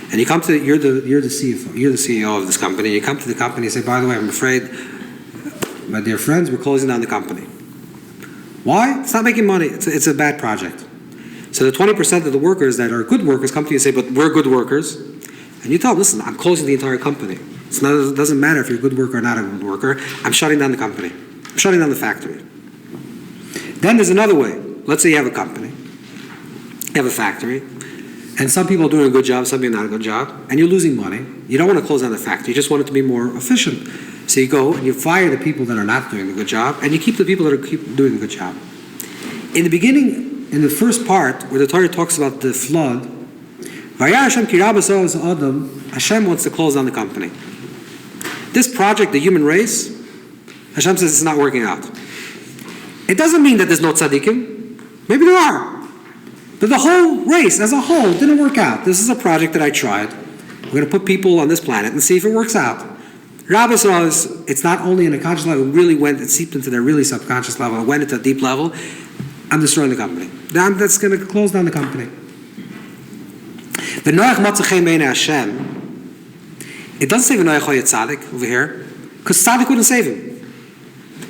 And you come to, you're the CFO, you're the CEO of this company, you come to the company and say, by the way, I'm afraid, my dear friends, we're closing down the company. Why? It's not making money. It's a bad project. So the 20% of the workers that are good workers come to you and say, but we're good workers. And you tell them, listen, I'm closing the entire company. It doesn't matter if you're a good worker or not a good worker. I'm shutting down the company. I'm shutting down the factory. Then there's another way. Let's say you have a company. You have a factory. And some people are doing a good job, some people not a good job. And you're losing money. You don't want to close down the factory. You just want it to be more efficient. So you go and you fire the people that are not doing a good job, and you keep the people that are doing a good job. In the beginning, in the first part, where the Torah talks about the flood, Hashem wants to close down the company. This project, the human race, Hashem says it's not working out. It doesn't mean that there's no tzaddikim. Maybe there are. But the whole race as a whole didn't work out. This is a project that I tried. We're going to put people on this planet and see if it works out. Rabbi says it's not only in a conscious level, it seeped into their really subconscious level, it went into a deep level. I'm destroying the company. That's going to close down the company. It doesn't say V'noach hoya tzaddik over here, because tzaddik wouldn't save him.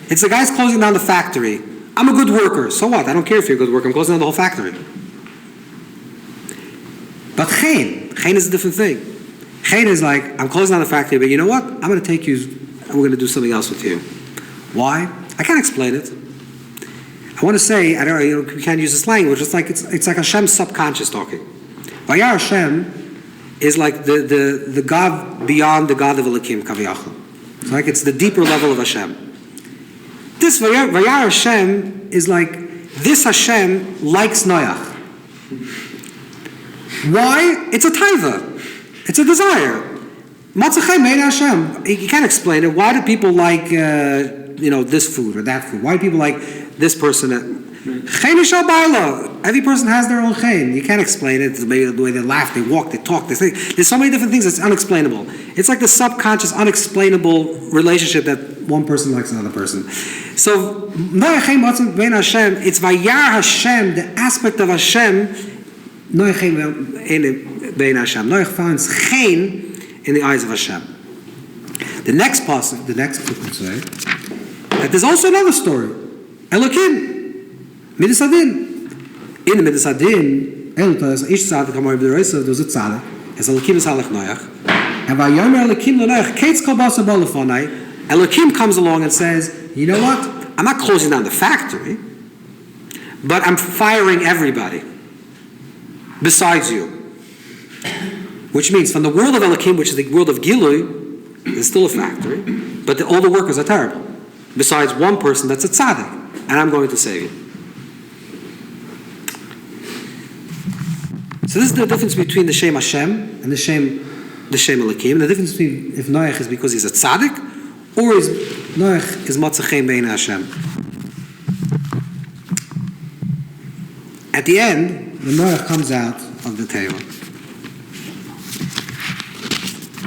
It's the guy's closing down the factory. I'm a good worker. So what? I don't care if you're a good worker. I'm closing down the whole factory. But chen is a different thing. Chen is like, I'm closing down the factory, but you know what? I'm going to take you, and we're going to do something else with you. Why? I can't explain it. I want to say, I don't know, we can't use this language. It's like Hashem's subconscious talking. Vayar Hashem is like the God beyond the God of Elokim, Kaviyachal. It's like it's the deeper level of Hashem. This Vayar Hashem is like, this Hashem likes Noach. Why? It's a taiva. It's a desire. Matzachei mein Hashem. You can't explain it. Why do people like, this food or that food? Why do people like this person? Chen is baila. Every person has their own chen. You can't explain it. Maybe the way they laugh, they walk, they talk, they think. There's so many different things that's unexplainable. It's like the subconscious, unexplainable relationship that one person likes another person. So, it's Vayar Hashem, the aspect of Hashem. Noach finds chen in the eyes of Hashem. The next passage, the next book would say that there's also another story. Elokim, Midas Adin. In the Midas Adin, Ish Tzadik Amar B'Dereisa, there's a Tzadik, as Elokim is Halach Noach. And Vayomer Elokim L'Noach, Kates Kol Basa B'Lefonai, Elokim comes along and says, you know what? I'm not closing down the factory, but I'm firing everybody besides you. Which means from the world of Elokim, which is the world of Gilui, there's still a factory, but all the workers are terrible. Besides one person that's a tzaddik, and I'm going to save you. So this is the difference between the Shem Hashem and the Shem Elokim. The difference between if Noach is because he's a tzaddik, or is Noach is Matzah Bein Hashem. At the end, the Noach comes out of the table.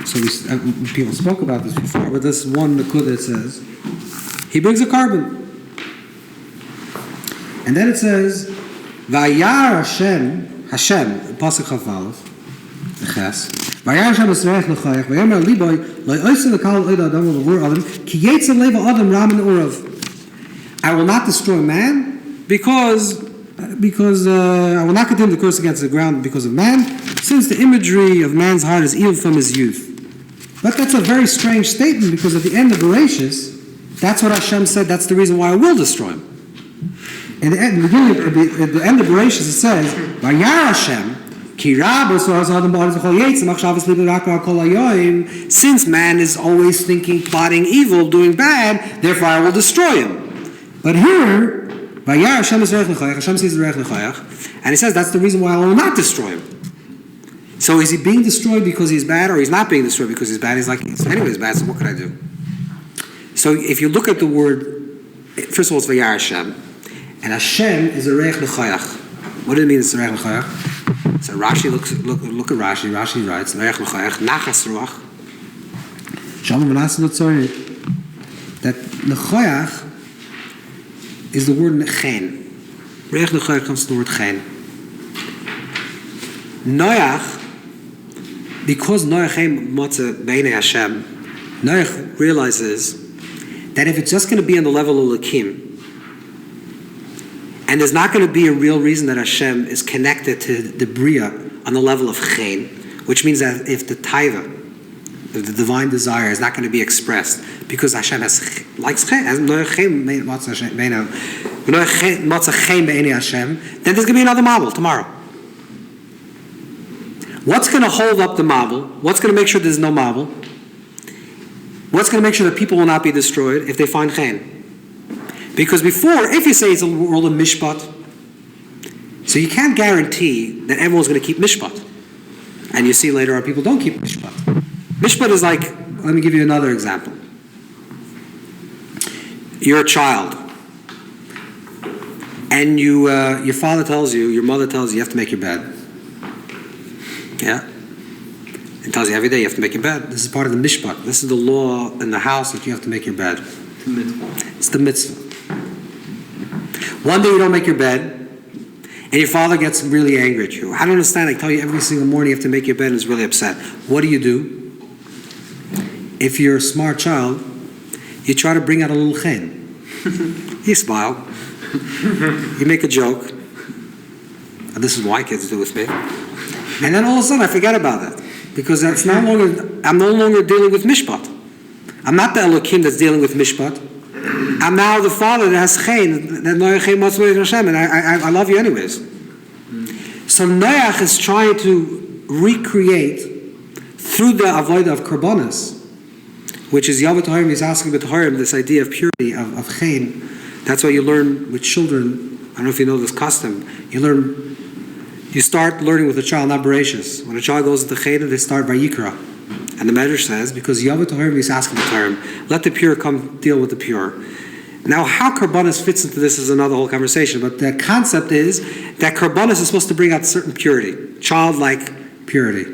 So people spoke about this before, but this one Nakud that says, he brings a carbon. And then it says, Vayar Hashem, Pasuk Chav the Ches, Vayar Hashem Esreich L'chayach, Vayomer Liboy, Lo Oisel L'kal Oida Adam L'vur Adam, Ki Yetzel Leva Adam Ram and Urav. I will not destroy man because I will not continue the curse against the ground because of man, since the imagery of man's heart is evil from his youth. But that's a very strange statement because at the end of Bereshis, that's what Hashem said, that's the reason why I will destroy him. At the end of Bereshis it says, Vayar Hashem, since man is always thinking, plotting evil, doing bad, therefore I will destroy him. But here, Hashem sees the Reich L'chayach, and he says that's the reason why I will not destroy him. So is he being destroyed because he's bad, or he's not being destroyed because he's bad? He's like, anyway, he's bad, so what can I do? So if you look at the word, first of all, it's Vayar Hashem, and Hashem is a Reich L'chayach. What do it mean it's a Reich L'chayach? So Rashi look at Rashi. Rashi writes, Reich L'chayach, Nachas Ruach. Shalom Manasseh L'tzorni. That L'chayach is the word Nechen. Reich L'chayach comes from the word Chen. Noach, because Noach came Matzah Beinei Hashem, Noach realizes that if it's just going to be on the level of Elokim, and there's not going to be a real reason that Hashem is connected to the Bria on the level of Chen, which means that if the Taiva, the divine desire, is not going to be expressed, because Hashem likes Chen, as Noach came Matzah Chen Beinei Hashem, then there's going to be another marble tomorrow. What's going to hold up the marble? What's going to make sure there's no marble? What's going to make sure that people will not be destroyed if they find Chen? Because before, if you say it's a world of Mishpat, so you can't guarantee that everyone's going to keep Mishpat. And you see later on people don't keep Mishpat. Mishpat is like, let me give you another example. You're a child. And your father tells you, your mother tells you, you have to make your bed. Yeah? It tells you every day you have to make your bed. This is part of the mishpat. This is the law in the house that you have to make your bed. It's the mitzvah. One day you don't make your bed, and your father gets really angry at you. I don't understand. I tell you every single morning you have to make your bed and is really upset. What do? If you're a smart child, you try to bring out a little chen. You smile. You make a joke. This is why kids do with me. And then all of a sudden I forget about it. Because I'm no longer dealing with mishpat. I'm not the Elokim that's dealing with mishpat. I'm now the father that has chen, that Noach came Matzah Hashem, and I love you anyways. So Noach is trying to recreate through the avodah of korbanos, which is Yavet Harim, he's asking with Harim, this idea of purity, of chen. That's why you learn with children, I don't know if you know this custom, you start learning with a child, not Bereshis. When a child goes into Cheder, they start by Yikra. And the Medrash says, because Yavet Harim is asking the term, let the pure come deal with the pure. Now, how korbanos fits into this is another whole conversation, but the concept is that korbanos is supposed to bring out certain purity, childlike purity.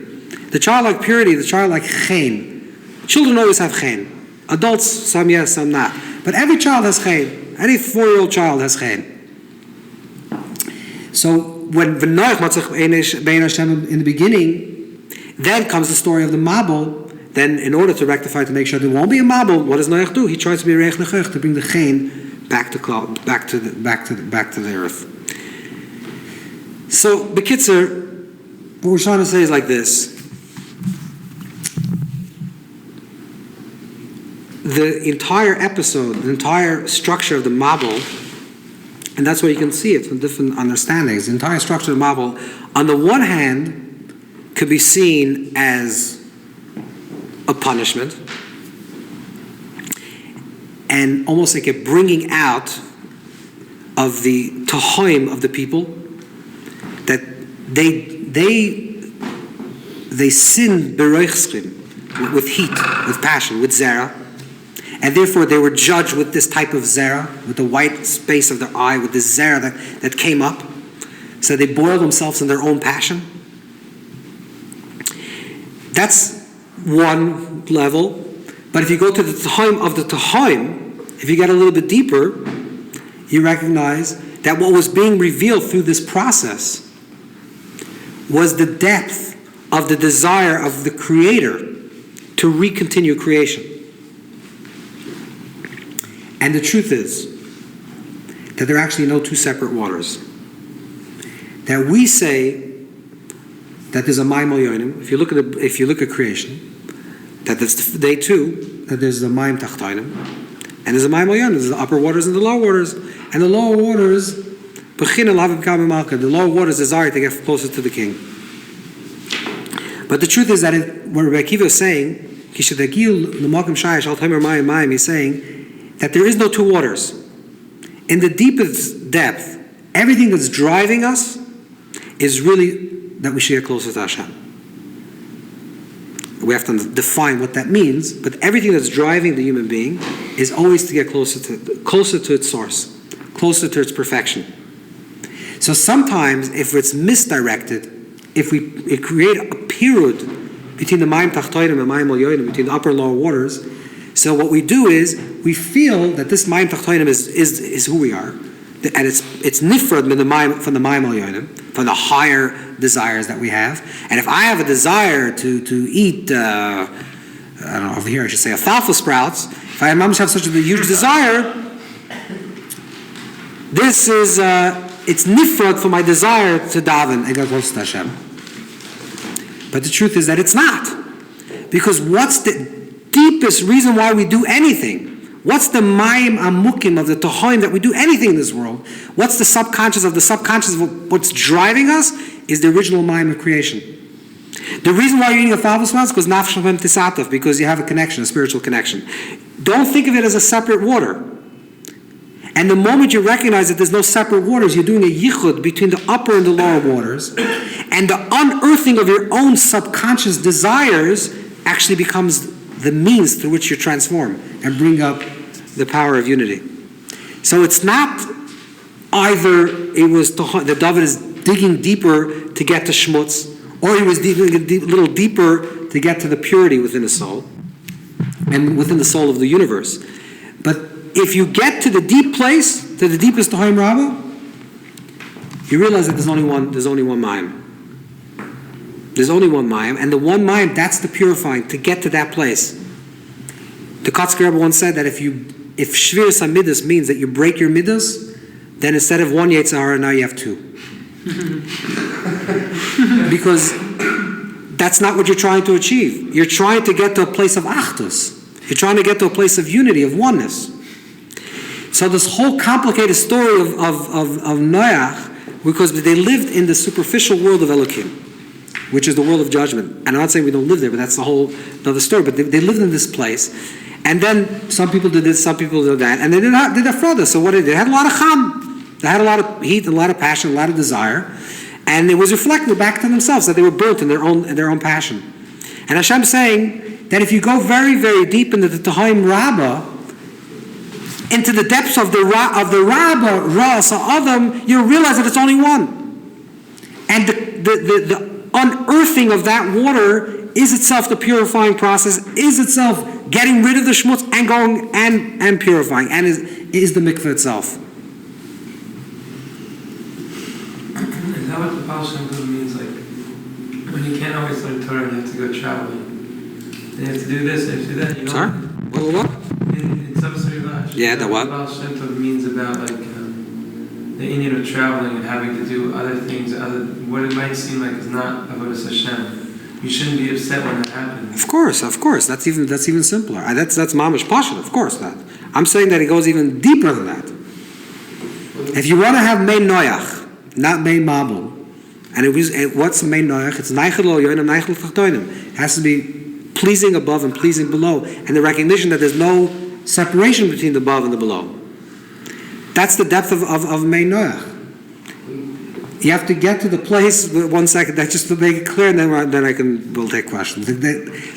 The childlike purity, the childlike chen. Children always have chen. Adults, some yes, some not. But every child has chen. Any 4-year-old child has chen. So when V'noach matzach bein Hashem in the beginning, then comes the story of the Mabel. Then, in order to rectify, to make sure there won't be a Mabel, what does Noach do? He tries to be reich nechech, to bring the chen back to the earth. So, Bekitzer, what we're trying to say is like this: the entire episode, the entire structure of the Mabel, and that's where you can see it from different understandings. The entire structure of the Mabel, on the one hand, could be seen as a punishment, and almost like a bringing out of the tahoim of the people, that they sin beroichschim, with heat, with passion, with zera, and therefore they were judged with this type of zera, with the white space of their eye, with this zera that came up. So they boiled themselves in their own passion. That's one level. But if you go to the tahoim of the tahoim, if you get a little bit deeper, you recognize that what was being revealed through this process was the depth of the desire of the Creator to recontinue creation. And the truth is that there are actually no two separate waters. That we say that there's a mayim elyonim. If you look at creation, that they too, that there's the mayim tachtonim, and there's a mayim elyonim. There's the upper waters and the lower waters. And the lower waters, the lower waters desire to get closer to the king. But the truth is that what Rabbi Akiva is saying, he's saying that there is no two waters. In the deepest depth, everything that's driving us is really that we should get closer to Hashem. We have to define what that means, but everything that's driving the human being is always to get closer to its source, closer to its perfection. So sometimes, if it's misdirected, if we create a period between the mayim tachtonim and mayim elyonim, between the upper and lower waters, so what we do is we feel that this mayim tachtonim is who we are, and it's nifrad from the mayim elyonim, from the higher desires that we have. And if I have a desire to eat, I don't know, over here I should say alfalfa sprouts, if I have such a huge desire, this is, it's nifrad for my desire to daven and get close to Hashem. But the truth is that it's not. Because what's the deepest reason why we do anything? What's the mayim amukim of the tohoim that we do anything in this world? What's the subconscious of the subconscious of what's driving us is the original mayim of creation. The reason why you're eating alfalfa sprouts is because you have a connection, a spiritual connection. Don't think of it as a separate water. And the moment you recognize that there's no separate waters, you're doing a yichud between the upper and the lower waters, and the unearthing of your own subconscious desires actually becomes the means through which you transform and bring up the power of unity. So it's not either it was the David is digging deeper to get to shmutz, or he was digging a little deeper to get to the purity within his soul and within the soul of the universe. But if you get to the deep place, to the deepest Tahaim Rabbah, you realize that there's only one mayim. There's only one mayim, and the one mayim, that's the purifying, to get to that place. The Kotzker Rebbe once said that if Shviras HaMidas means that you break your midas, then instead of one Yetzer Hara, now you have two. Because that's not what you're trying to achieve. You're trying to get to a place of Achdus. You're trying to get to a place of unity, of oneness. So this whole complicated story of Noach, because they lived in the superficial world of Elokim, which is the world of judgment. And I'm not saying we don't live there, but that's the whole other story. But they lived in this place. And then some people did this, some people did that. And they did afroda. So what did they? They had a lot of cham. They had a lot of heat, a lot of passion, a lot of desire. And it was reflected back to themselves that they were burnt in their own passion. And Hashem's saying that if you go very, very deep into the Tahaim Rabbah, into the depths of the Rabba, Ras, Adam, you realize that it's only one. And the unearthing of that water is itself the purifying process, is itself getting rid of the schmutz and going and purifying, and is the mikveh itself. Is that what the Baal Shem Tov means? Like, when you can't always learn Torah, you have to go traveling. And you have to do this, you have to do that. You know? Sorry? What? In Tzavas Yeah, the what? Baal Shem Tov means about like the Indian of traveling and having to do other things, what it might seem like is not avodas Hashem. You shouldn't be upset when that happens. Of course. That's even simpler. That's mamish passion. Of course not. I'm saying that it goes even deeper than that. If you want to have mein noyach, not mein mabul, and what's mein noyach? It's neichel yoinam neichel tachtoinim. It has to be pleasing above and pleasing below, and the recognition that there's no separation between the above and the below. That's the depth of mein noyach. You have to get to the place. 1 second, that just to make it clear, and then we'll take questions. The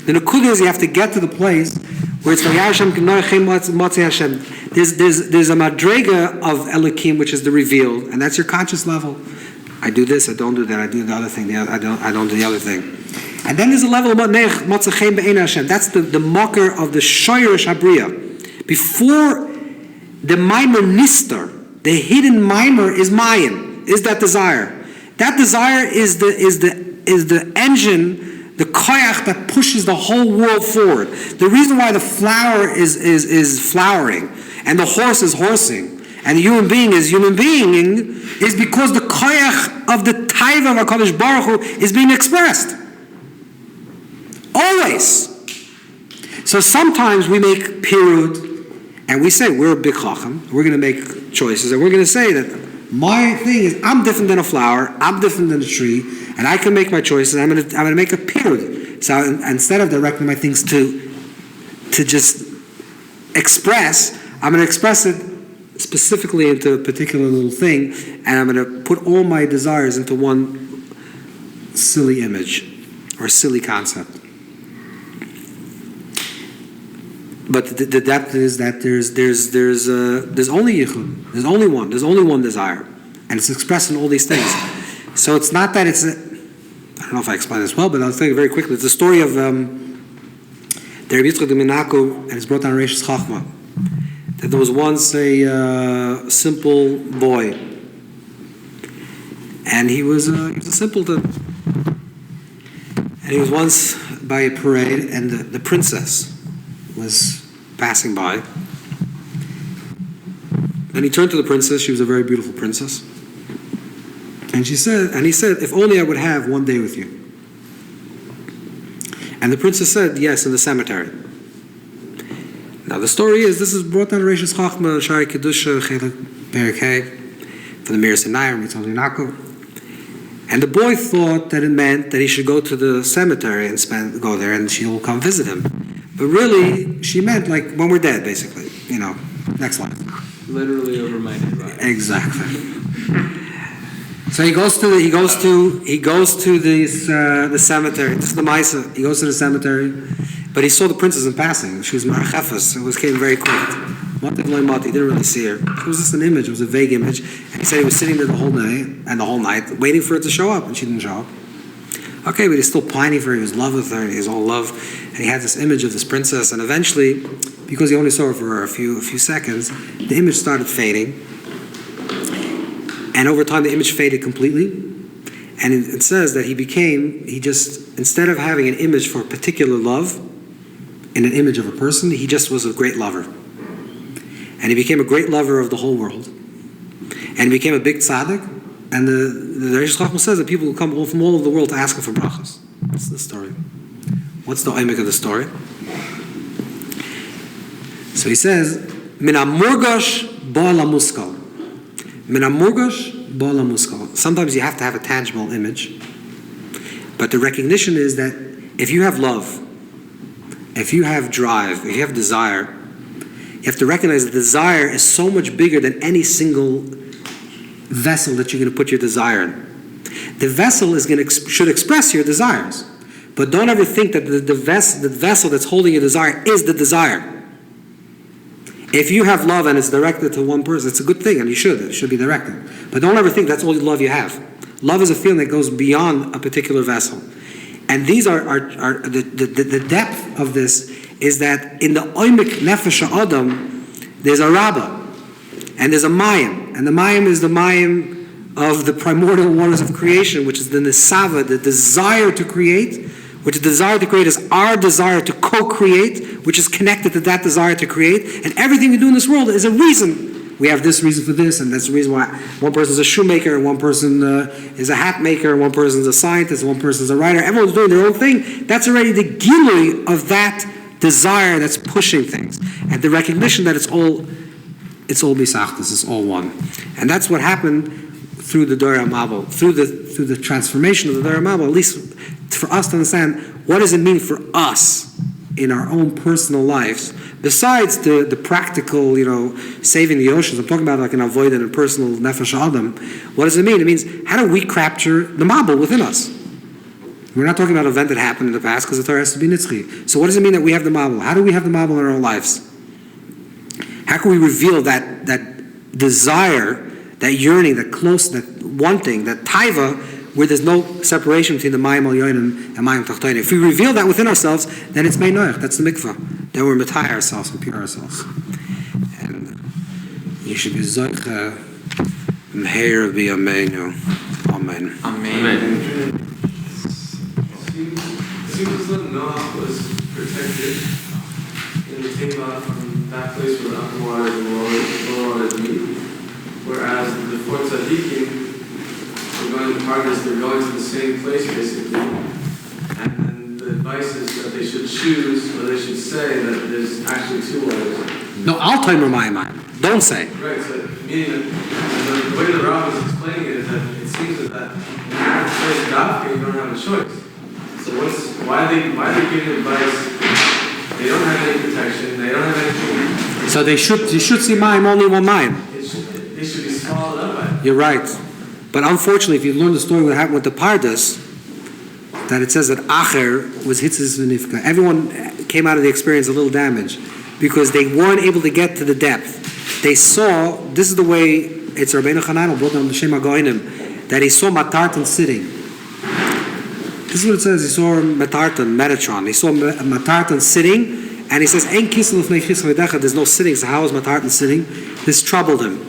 nekuda is you have to get to the place where it's Hashem. There's a madrega of Elokim, which is the revealed, and that's your conscious level. I do this, I don't do that, I do the other thing, I don't do the other thing. And then there's a level of Matzachem Be'ein Hashem. That's the mocker of the Shiur Shabriya. Before the Maimer Nistar, the hidden Maimer is Mayan. Is that desire? That desire is the engine, the koyach that pushes the whole world forward. The reason why the flower is flowering, and the horse is horsing, and the human being is human being, is because the koyach of the taiva of HaKadosh Baruch Hu is being expressed. Always. So sometimes we make pirud, and we say we're a big chacham, we're going to make choices, and we're going to say that my thing is, I'm different than a flower, I'm different than a tree, and I can make my choices. I'm going to make a period. So instead of directing my things to just express, I'm going to express it specifically into a particular little thing, and I'm going to put all my desires into one silly image or silly concept. But the depth is that there's only yichud, there's only one desire, and it's expressed in all these things. So it's not that it's I don't know if I explained this well, but I'll tell you very quickly. It's the story of the Rabbi Yitzchak de Minaku, and it's brought down Reishis Chachma, that there was once a simple boy, and he was a simpleton, and he was once by a parade, and the princess was passing by, and he turned to the princess. She was a very beautiful princess, and he said, "If only I would have one day with you." And the princess said, "Yes, in the cemetery." Now the story is, this is brought down to Reishis Chachma, Shari Kedusha, Chelik Perikei, for the Mir Sinai, Mitzvah. And the boy thought that it meant that he should go to the cemetery and go there, and she will come visit him. But really, she meant like when we're dead, basically. Next line. Literally over-minded, right? Exactly. So he goes to the cemetery. This is the Maisa. He goes to the cemetery, but he saw the princess in passing. She was Marachefas. It came very quick. He didn't really see her. It was just an image. It was a vague image. And he said he was sitting there the whole day and the whole night, waiting for her to show up, and she didn't show up. Okay, but he's still pining for her. He was in love with her. He was all love, and he had this image of this princess. And eventually, because he only saw her for a few seconds, the image started fading. And over time, the image faded completely. And it says that instead of having an image for a particular love, in an image of a person, he just was a great lover. And he became a great lover of the whole world. And he became a big tzaddik. And the Reish Chachma says that people will come from all over the world to ask him for brachas. That's the story. What's the oimik of the story? So he says, Min amurgosh ba'al muskal. Min amurgosh ba'al muskal. Sometimes you have to have a tangible image. But the recognition is that if you have love, if you have drive, if you have desire, you have to recognize that desire is so much bigger than any single vessel that you're going to put your desire in. The vessel should express your desires, but don't ever think that the vessel that's holding your desire is the desire. If you have love and it's directed to one person, it's a good thing, and it should be directed. But don't ever think that's all the love you have. Love is a feeling that goes beyond a particular vessel. And these are the depth of this is that in the oimik nefesh adam, there's a Rabba, and there's a mayim, and the mayim is the mayim of the primordial waters of creation, which is the nesava, the desire to create, which the desire to create is our desire to co-create, which is connected to that desire to create. And everything we do in this world is a reason. We have this reason for this, and that's the reason why one person is a shoemaker, and one person is a hat maker, and one person is a scientist, and one person is a writer. Everyone's doing their own thing. That's already the gilui of that desire that's pushing things, and the recognition that it's all misachtas, it's all one. And that's what happened through the Dor HaMabul, through the transformation of the Dor HaMabul, at least for us to understand what does it mean for us in our own personal lives, besides the practical, saving the oceans. I'm talking about like an avoid and a personal nefesh adam. What does it mean? It means, how do we capture the Mabul within us? We're not talking about an event that happened in the past, because the Torah has to be nitzchi. So what does it mean that we have the Mabul? How do we have the Mabul in our own lives? How can we reveal that desire, that yearning, that close, that wanting, that taiva, where there's no separation between the mayim al-yoyin and mayim tachtoyin? If we reveal that within ourselves, then it's mei noach. That's the mikvah. Then we're metayah ourselves and pure ourselves. And you should be zoicha meher b'yameinu. Amen. Amen. It seems as though Noah was protected in the Teva from that place where the upper water and the lower water meet. Whereas the four tzaddikim were going to Pardes, they're going to the same place basically. And then the advice is that they should choose, or they should say that there's actually two waters. No, I'll tell you my mind. Don't say. Right, so meaning that the way the Rav is explaining it is that it seems that in that place Dafka, you don't have a choice. So why are they giving advice? They don't have any protection, they don't have anything. So you should see mayim, only one mayim. They should be swallowed up by it. You're right. But unfortunately, if you learn the story what happened with the Pardes, that it says that Acher was hitzis v'nifka. Everyone came out of the experience a little damaged because they weren't able to get to the depth. They saw, this is the way, it's Rabbeinu Chananel brought down the Shem HaGoinim, that he saw Matartan sitting. This is what it says, he saw Matartan, Metatron. He saw Matartan sitting, and he says, there's no sitting, so how is Matartan sitting? This troubled him.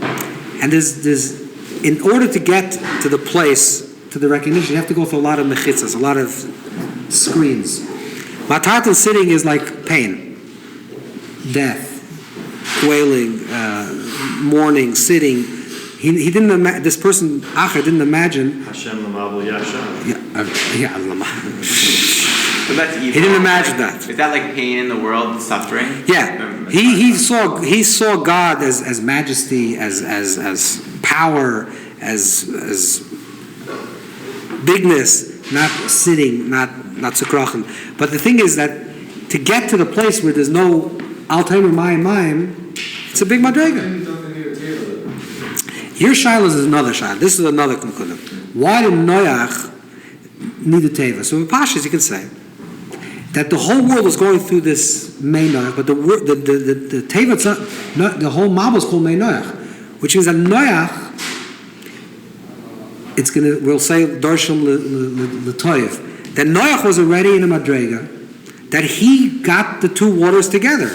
And there's in order to get to the place, to the recognition, you have to go through a lot of mechitzas, a lot of screens. Matartan sitting is like pain, death, wailing, mourning, sitting. He didn't. This person Acher didn't imagine. Hashem l'mabul yasha. So that's evil. He didn't imagine that. Is that like pain in the world, suffering? Yeah, he saw God as majesty, as power, as bigness, not sitting, not sukrachin. But the thing is that to get to the place where there's no Alzheimer mayim, it's a big madrega. Your shilas is another shilah. This is another conclusion. Why did Noach need a teva? So in Pashas you can say that the whole world was going through this Mei Noach, but the teva, the whole Mabul is called Mei Noach, which means that Noach, we'll say Darsham L'Toyev, that Noach was already in a madrega, that he got the two waters together.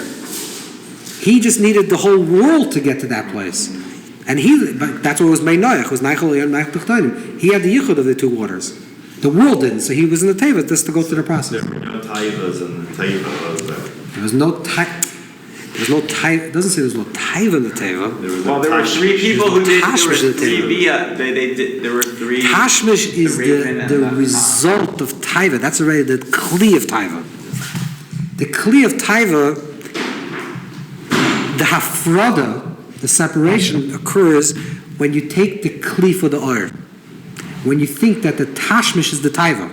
He just needed the whole world to get to that place. And that's what was Mei Noach, was Neichel and Neichel Tuchtanim. He had the yichud of the two waters. The world didn't, so he was in the teva just to go through the process. There were no taivas in the teva, was there? There was no taiva. It doesn't say there's no taiva in the teva. There were three people who did. Tashmish There were three. Tashmish is the result of taiva. That's already the kli of taiva. The kli of taiva, the hafrada, the separation occurs when you take the kli for the oir. When you think that the tashmish is the taiva.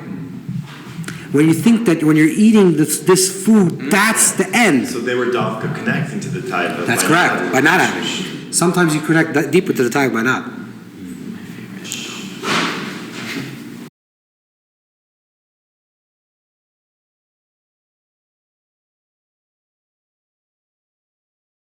When you think that when you're eating this food, that's the end. So they were dafka connecting to the taiva. That's correct. By not having. Sometimes you connect that deeper to the taiva by not.